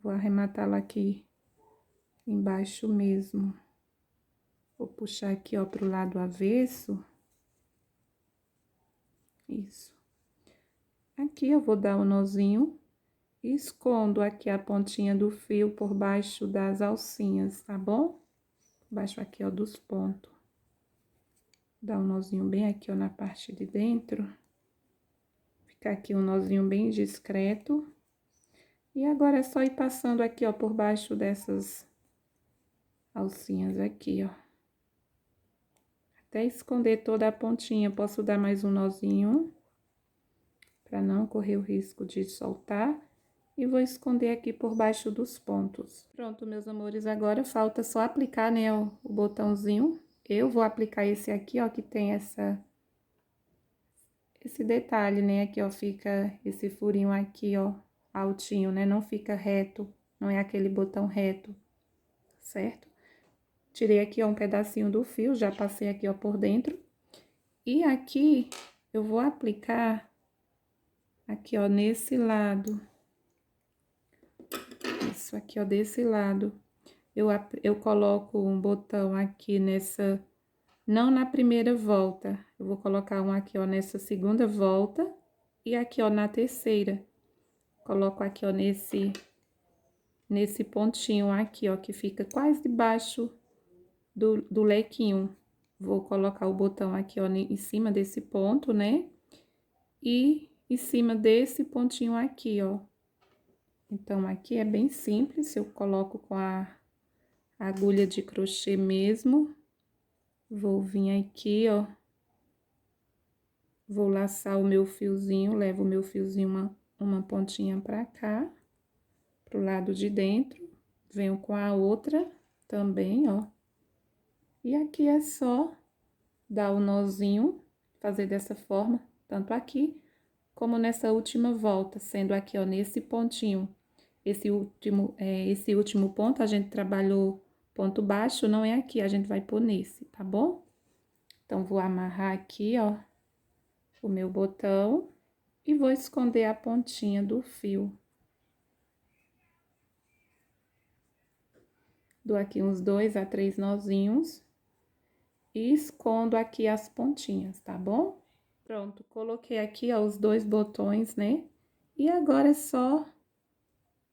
Speaker 1: Vou arrematá-la aqui embaixo mesmo. Vou puxar aqui, ó, pro lado avesso. Isso. Aqui eu vou dar um nozinho e escondo aqui a pontinha do fio por baixo das alcinhas, tá bom? Por baixo aqui, ó, dos pontos. Dá um nozinho bem aqui, ó, na parte de dentro. Fica aqui um nozinho bem discreto. E agora é só ir passando aqui, ó, por baixo dessas alcinhas aqui, ó. Até esconder toda a pontinha. Posso dar mais um nozinho, pra não correr o risco de soltar. E vou esconder aqui por baixo dos pontos. Pronto, meus amores, agora falta só aplicar, né, o botãozinho. Eu vou aplicar esse aqui, ó, que tem esse detalhe, né, aqui, ó, fica esse furinho aqui, ó, altinho, né, não fica reto, não é aquele botão reto, certo? Tirei aqui, ó, um pedacinho do fio, já passei aqui, ó, por dentro. E aqui, eu vou aplicar aqui, ó, nesse lado. Isso aqui, ó, desse lado. Eu coloco um botão aqui não na primeira volta. Eu vou colocar um aqui, ó, nessa segunda volta e aqui, ó, na terceira. Coloco aqui, ó, nesse pontinho aqui, ó, que fica quase debaixo do lequinho. Vou colocar o botão aqui, ó, em cima desse ponto, né? E em cima desse pontinho aqui, ó. Então, aqui é bem simples, eu coloco com a agulha de crochê mesmo. Vou vir aqui, ó. Vou laçar o meu fiozinho, levo o meu fiozinho uma pontinha pra cá, pro lado de dentro. Venho com a outra também, ó. E aqui é só dar o nozinho, fazer dessa forma, tanto aqui como nessa última volta, sendo aqui, ó, nesse pontinho. Esse último ponto a gente trabalhou ponto baixo, não é aqui, a gente vai pôr nesse, tá bom? Então, vou amarrar aqui, ó, o meu botão e vou esconder a pontinha do fio. Dou aqui uns 2 a 3 nozinhos e escondo aqui as pontinhas, tá bom? Pronto, coloquei aqui, ó, os 2 botões, né? E agora é só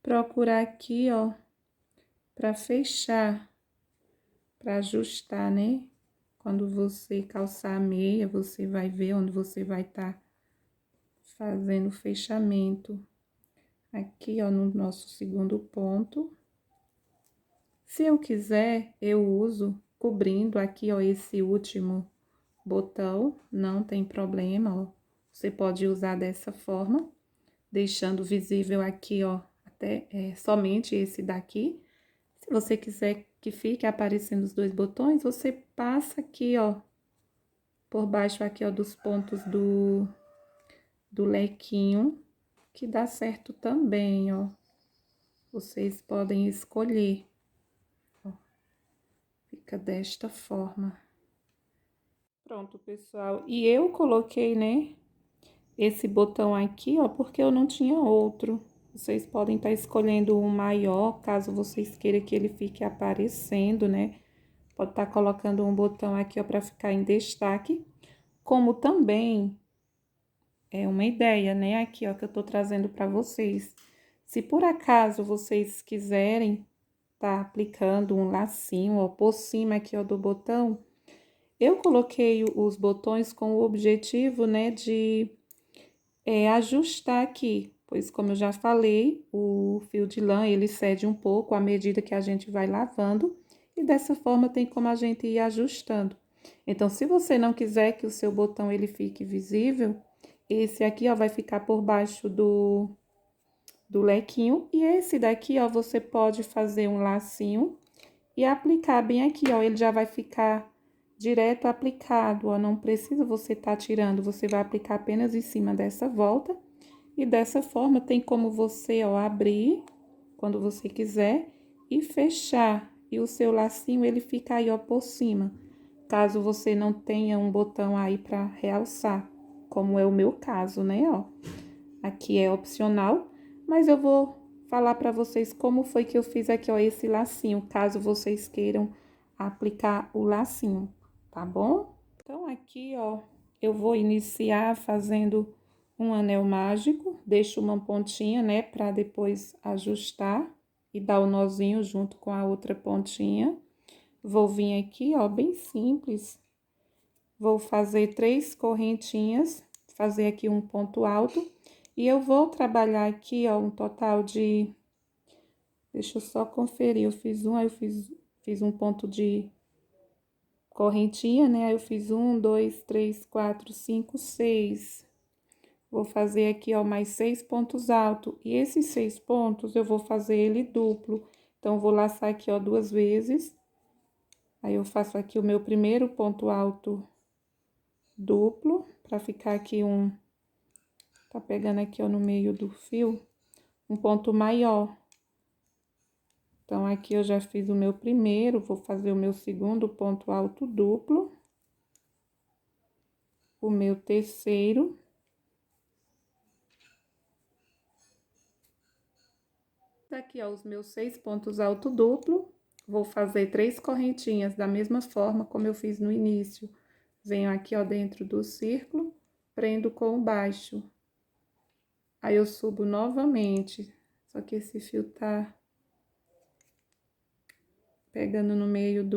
Speaker 1: procurar aqui, ó, pra fechar, pra ajustar, né? Quando você calçar a meia, você vai ver onde você vai estar fazendo o fechamento. Aqui, ó, no nosso segundo ponto. Se eu quiser, eu uso cobrindo aqui, ó, esse último botão, não tem problema, ó. Você pode usar dessa forma, deixando visível aqui, ó, até somente esse daqui. Se você quiser que fique aparecendo os dois botões, você passa aqui, ó, por baixo aqui, ó, dos pontos do lequinho, que dá certo também, ó. Vocês podem escolher, ó. Fica desta forma. Pronto, pessoal. E eu coloquei, né, esse botão aqui, ó, porque eu não tinha outro. Vocês podem estar escolhendo um maior, caso vocês queiram que ele fique aparecendo, né? Pode estar colocando um botão aqui, ó, para ficar em destaque. Como também é uma ideia, né, aqui, ó, que eu tô trazendo para vocês. Se por acaso vocês quiserem tá aplicando um lacinho, ó, por cima aqui, ó, do botão, eu coloquei os botões com o objetivo, né, de ajustar aqui, pois como eu já falei, o fio de lã, ele cede um pouco à medida que a gente vai lavando, e dessa forma tem como a gente ir ajustando. Então, se você não quiser que o seu botão ele fique visível, esse aqui, ó, vai ficar por baixo do lequinho, e esse daqui, ó, você pode fazer um lacinho e aplicar bem aqui, ó, ele já vai ficar direto aplicado, ó, não precisa você tá tirando, você vai aplicar apenas em cima dessa volta, e dessa forma tem como você, ó, abrir quando você quiser e fechar, e o seu lacinho ele fica aí, ó, por cima, caso você não tenha um botão aí para realçar, como é o meu caso, né, ó. Aqui é opcional, mas eu vou falar para vocês como foi que eu fiz aqui, ó, esse lacinho, caso vocês queiram aplicar o lacinho, tá bom? Então, aqui, ó, eu vou iniciar fazendo um anel mágico, deixo uma pontinha, né, para depois ajustar e dar o nozinho junto com a outra pontinha. Vou vir aqui, ó, bem simples. Vou fazer 3 correntinhas, fazer aqui um ponto alto. E eu vou trabalhar aqui, ó, um total de... Deixa eu só conferir, eu fiz um, aí eu fiz um ponto de correntinha, né? Aí eu fiz 1, 2, 3, 4, 5, 6. Vou fazer aqui, ó, mais 6 pontos altos. E esses 6 pontos, eu vou fazer ele duplo. Então, vou laçar aqui, ó, 2 vezes. Aí, eu faço aqui o meu primeiro ponto alto duplo, pra ficar aqui um... Tá pegando aqui, ó, no meio do fio, um ponto maior. Então, aqui eu já fiz o meu primeiro, vou fazer o meu segundo ponto alto duplo. O meu terceiro. Aqui, ó, os meus 6 pontos alto duplo. Vou fazer 3 correntinhas da mesma forma como eu fiz no início. Venho aqui, ó, dentro do círculo, prendo com o baixo. Aí, eu subo novamente, só que esse fio tá pegando no meio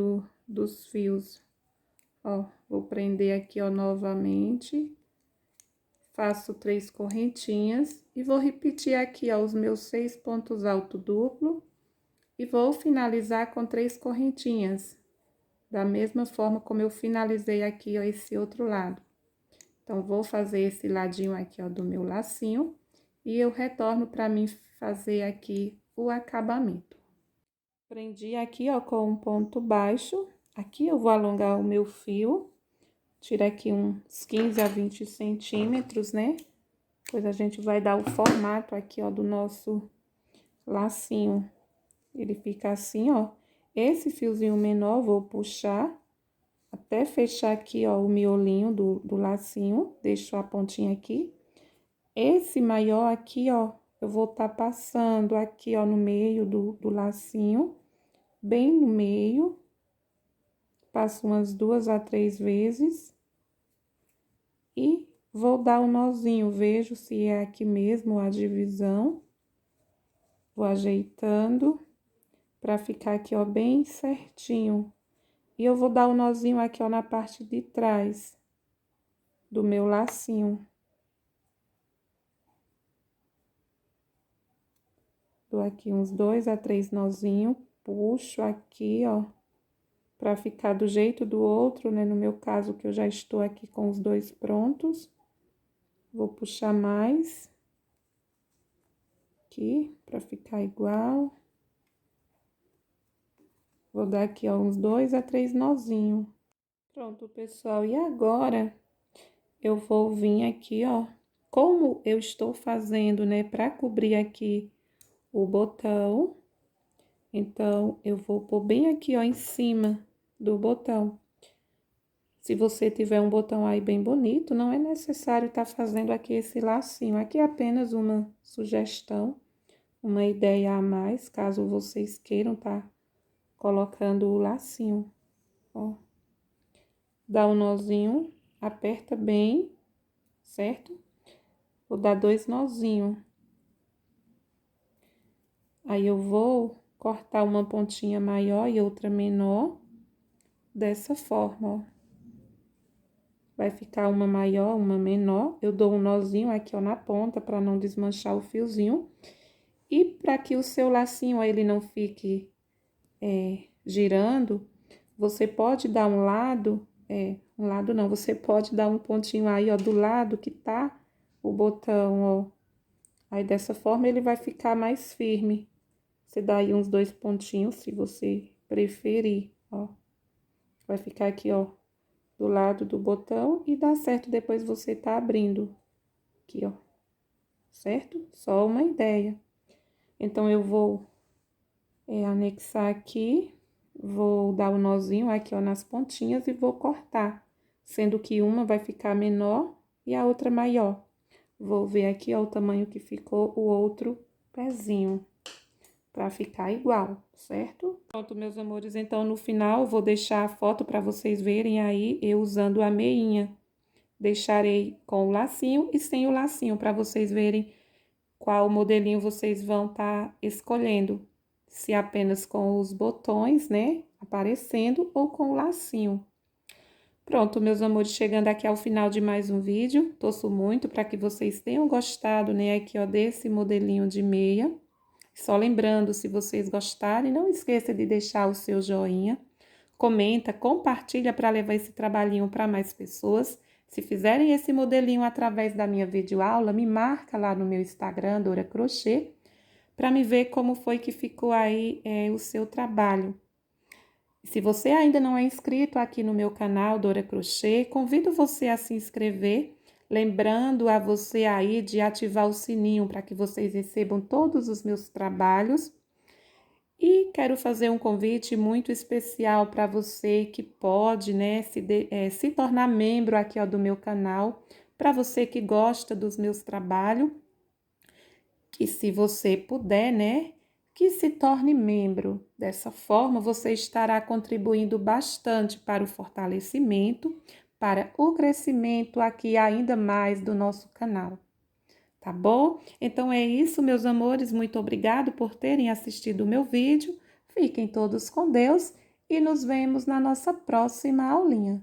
Speaker 1: dos fios. Ó, vou prender aqui, ó, novamente. Faço 3 correntinhas e vou repetir aqui, ó, os meus 6 pontos alto duplo. E vou finalizar com 3 correntinhas. Da mesma forma como eu finalizei aqui, ó, esse outro lado. Então, vou fazer esse ladinho aqui, ó, do meu lacinho. E eu retorno para mim fazer aqui o acabamento. Prendi aqui, ó, com um ponto baixo. Aqui eu vou alongar o meu fio. Tira aqui uns 15 a 20 centímetros, né? Pois a gente vai dar o formato aqui, ó, do nosso lacinho. Ele fica assim, ó. Esse fiozinho menor, vou puxar até fechar aqui, ó, o miolinho do lacinho. Deixo a pontinha aqui. Esse maior aqui, ó, eu vou tá passando aqui, ó, no meio do lacinho. Bem no meio. Passo umas 2 a 3 vezes. E vou dar um nozinho, vejo se é aqui mesmo a divisão. Vou ajeitando pra ficar aqui, ó, bem certinho. E eu vou dar um nozinho aqui, ó, na parte de trás do meu lacinho. Dou aqui uns 2 a 3 nozinhos puxo aqui, ó, para ficar do jeito do outro, né? No meu caso, que eu já estou aqui com os dois prontos. Vou puxar mais aqui, para ficar igual. Vou dar aqui, ó, uns 2 a 3 nozinhos. Pronto, pessoal, e agora eu vou vir aqui, ó, como eu estou fazendo, né, para cobrir aqui o botão, então eu vou pôr bem aqui, ó, em cima do botão. Se você tiver um botão aí bem bonito, não é necessário estar fazendo aqui esse lacinho. Aqui é apenas uma sugestão, uma ideia a mais, caso vocês queiram tá colocando o lacinho, ó. Dá um nozinho, aperta bem, certo? Vou dar 2 nozinhos. Aí, eu vou cortar uma pontinha maior e outra menor, dessa forma, ó. Vai ficar uma maior, uma menor. Eu dou um nozinho aqui, ó, na ponta, para não desmanchar o fiozinho. E para que o seu lacinho, ó, ele não fique girando, você pode dar um lado não, você pode dar um pontinho aí, ó, do lado que tá o botão, ó. Aí, dessa forma, ele vai ficar mais firme. Você dá aí uns 2 pontinhos, se você preferir, ó. Vai ficar aqui, ó, do lado do botão e dá certo depois você tá abrindo aqui, ó. Certo? Só uma ideia. Então, eu vou anexar aqui, vou dar o nozinho aqui, ó, nas pontinhas e vou cortar. Sendo que uma vai ficar menor e a outra maior. Vou ver aqui, ó, o tamanho que ficou o outro pezinho, pra ficar igual, certo? Pronto, meus amores, então no final vou deixar a foto para vocês verem aí eu usando a meinha. Deixarei com o lacinho e sem o lacinho, para vocês verem qual modelinho vocês vão estar escolhendo. Se apenas com os botões, né, aparecendo ou com o lacinho. Pronto, meus amores, chegando aqui ao final de mais um vídeo. Torço muito para que vocês tenham gostado, né, aqui, ó, desse modelinho de meia. Só lembrando, se vocês gostarem, não esqueça de deixar o seu joinha. Comenta, compartilha para levar esse trabalhinho para mais pessoas. Se fizerem esse modelinho através da minha videoaula, me marca lá no meu Instagram, Dora Crochê, para me ver como foi que ficou aí o seu trabalho. Se você ainda não é inscrito aqui no meu canal Dora Crochê, convido você a se inscrever, lembrando a você aí de ativar o sininho para que vocês recebam todos os meus trabalhos. E quero fazer um convite muito especial para você que pode, né, se tornar membro aqui, ó, do meu canal, para você que gosta dos meus trabalhos, que se você puder, né, que se torne membro. Dessa forma, você estará contribuindo bastante para o fortalecimento, para o crescimento aqui ainda mais do nosso canal. Tá bom? Então é isso, meus amores. Muito obrigado por terem assistido o meu vídeo. Fiquem todos com Deus e nos vemos na nossa próxima aulinha.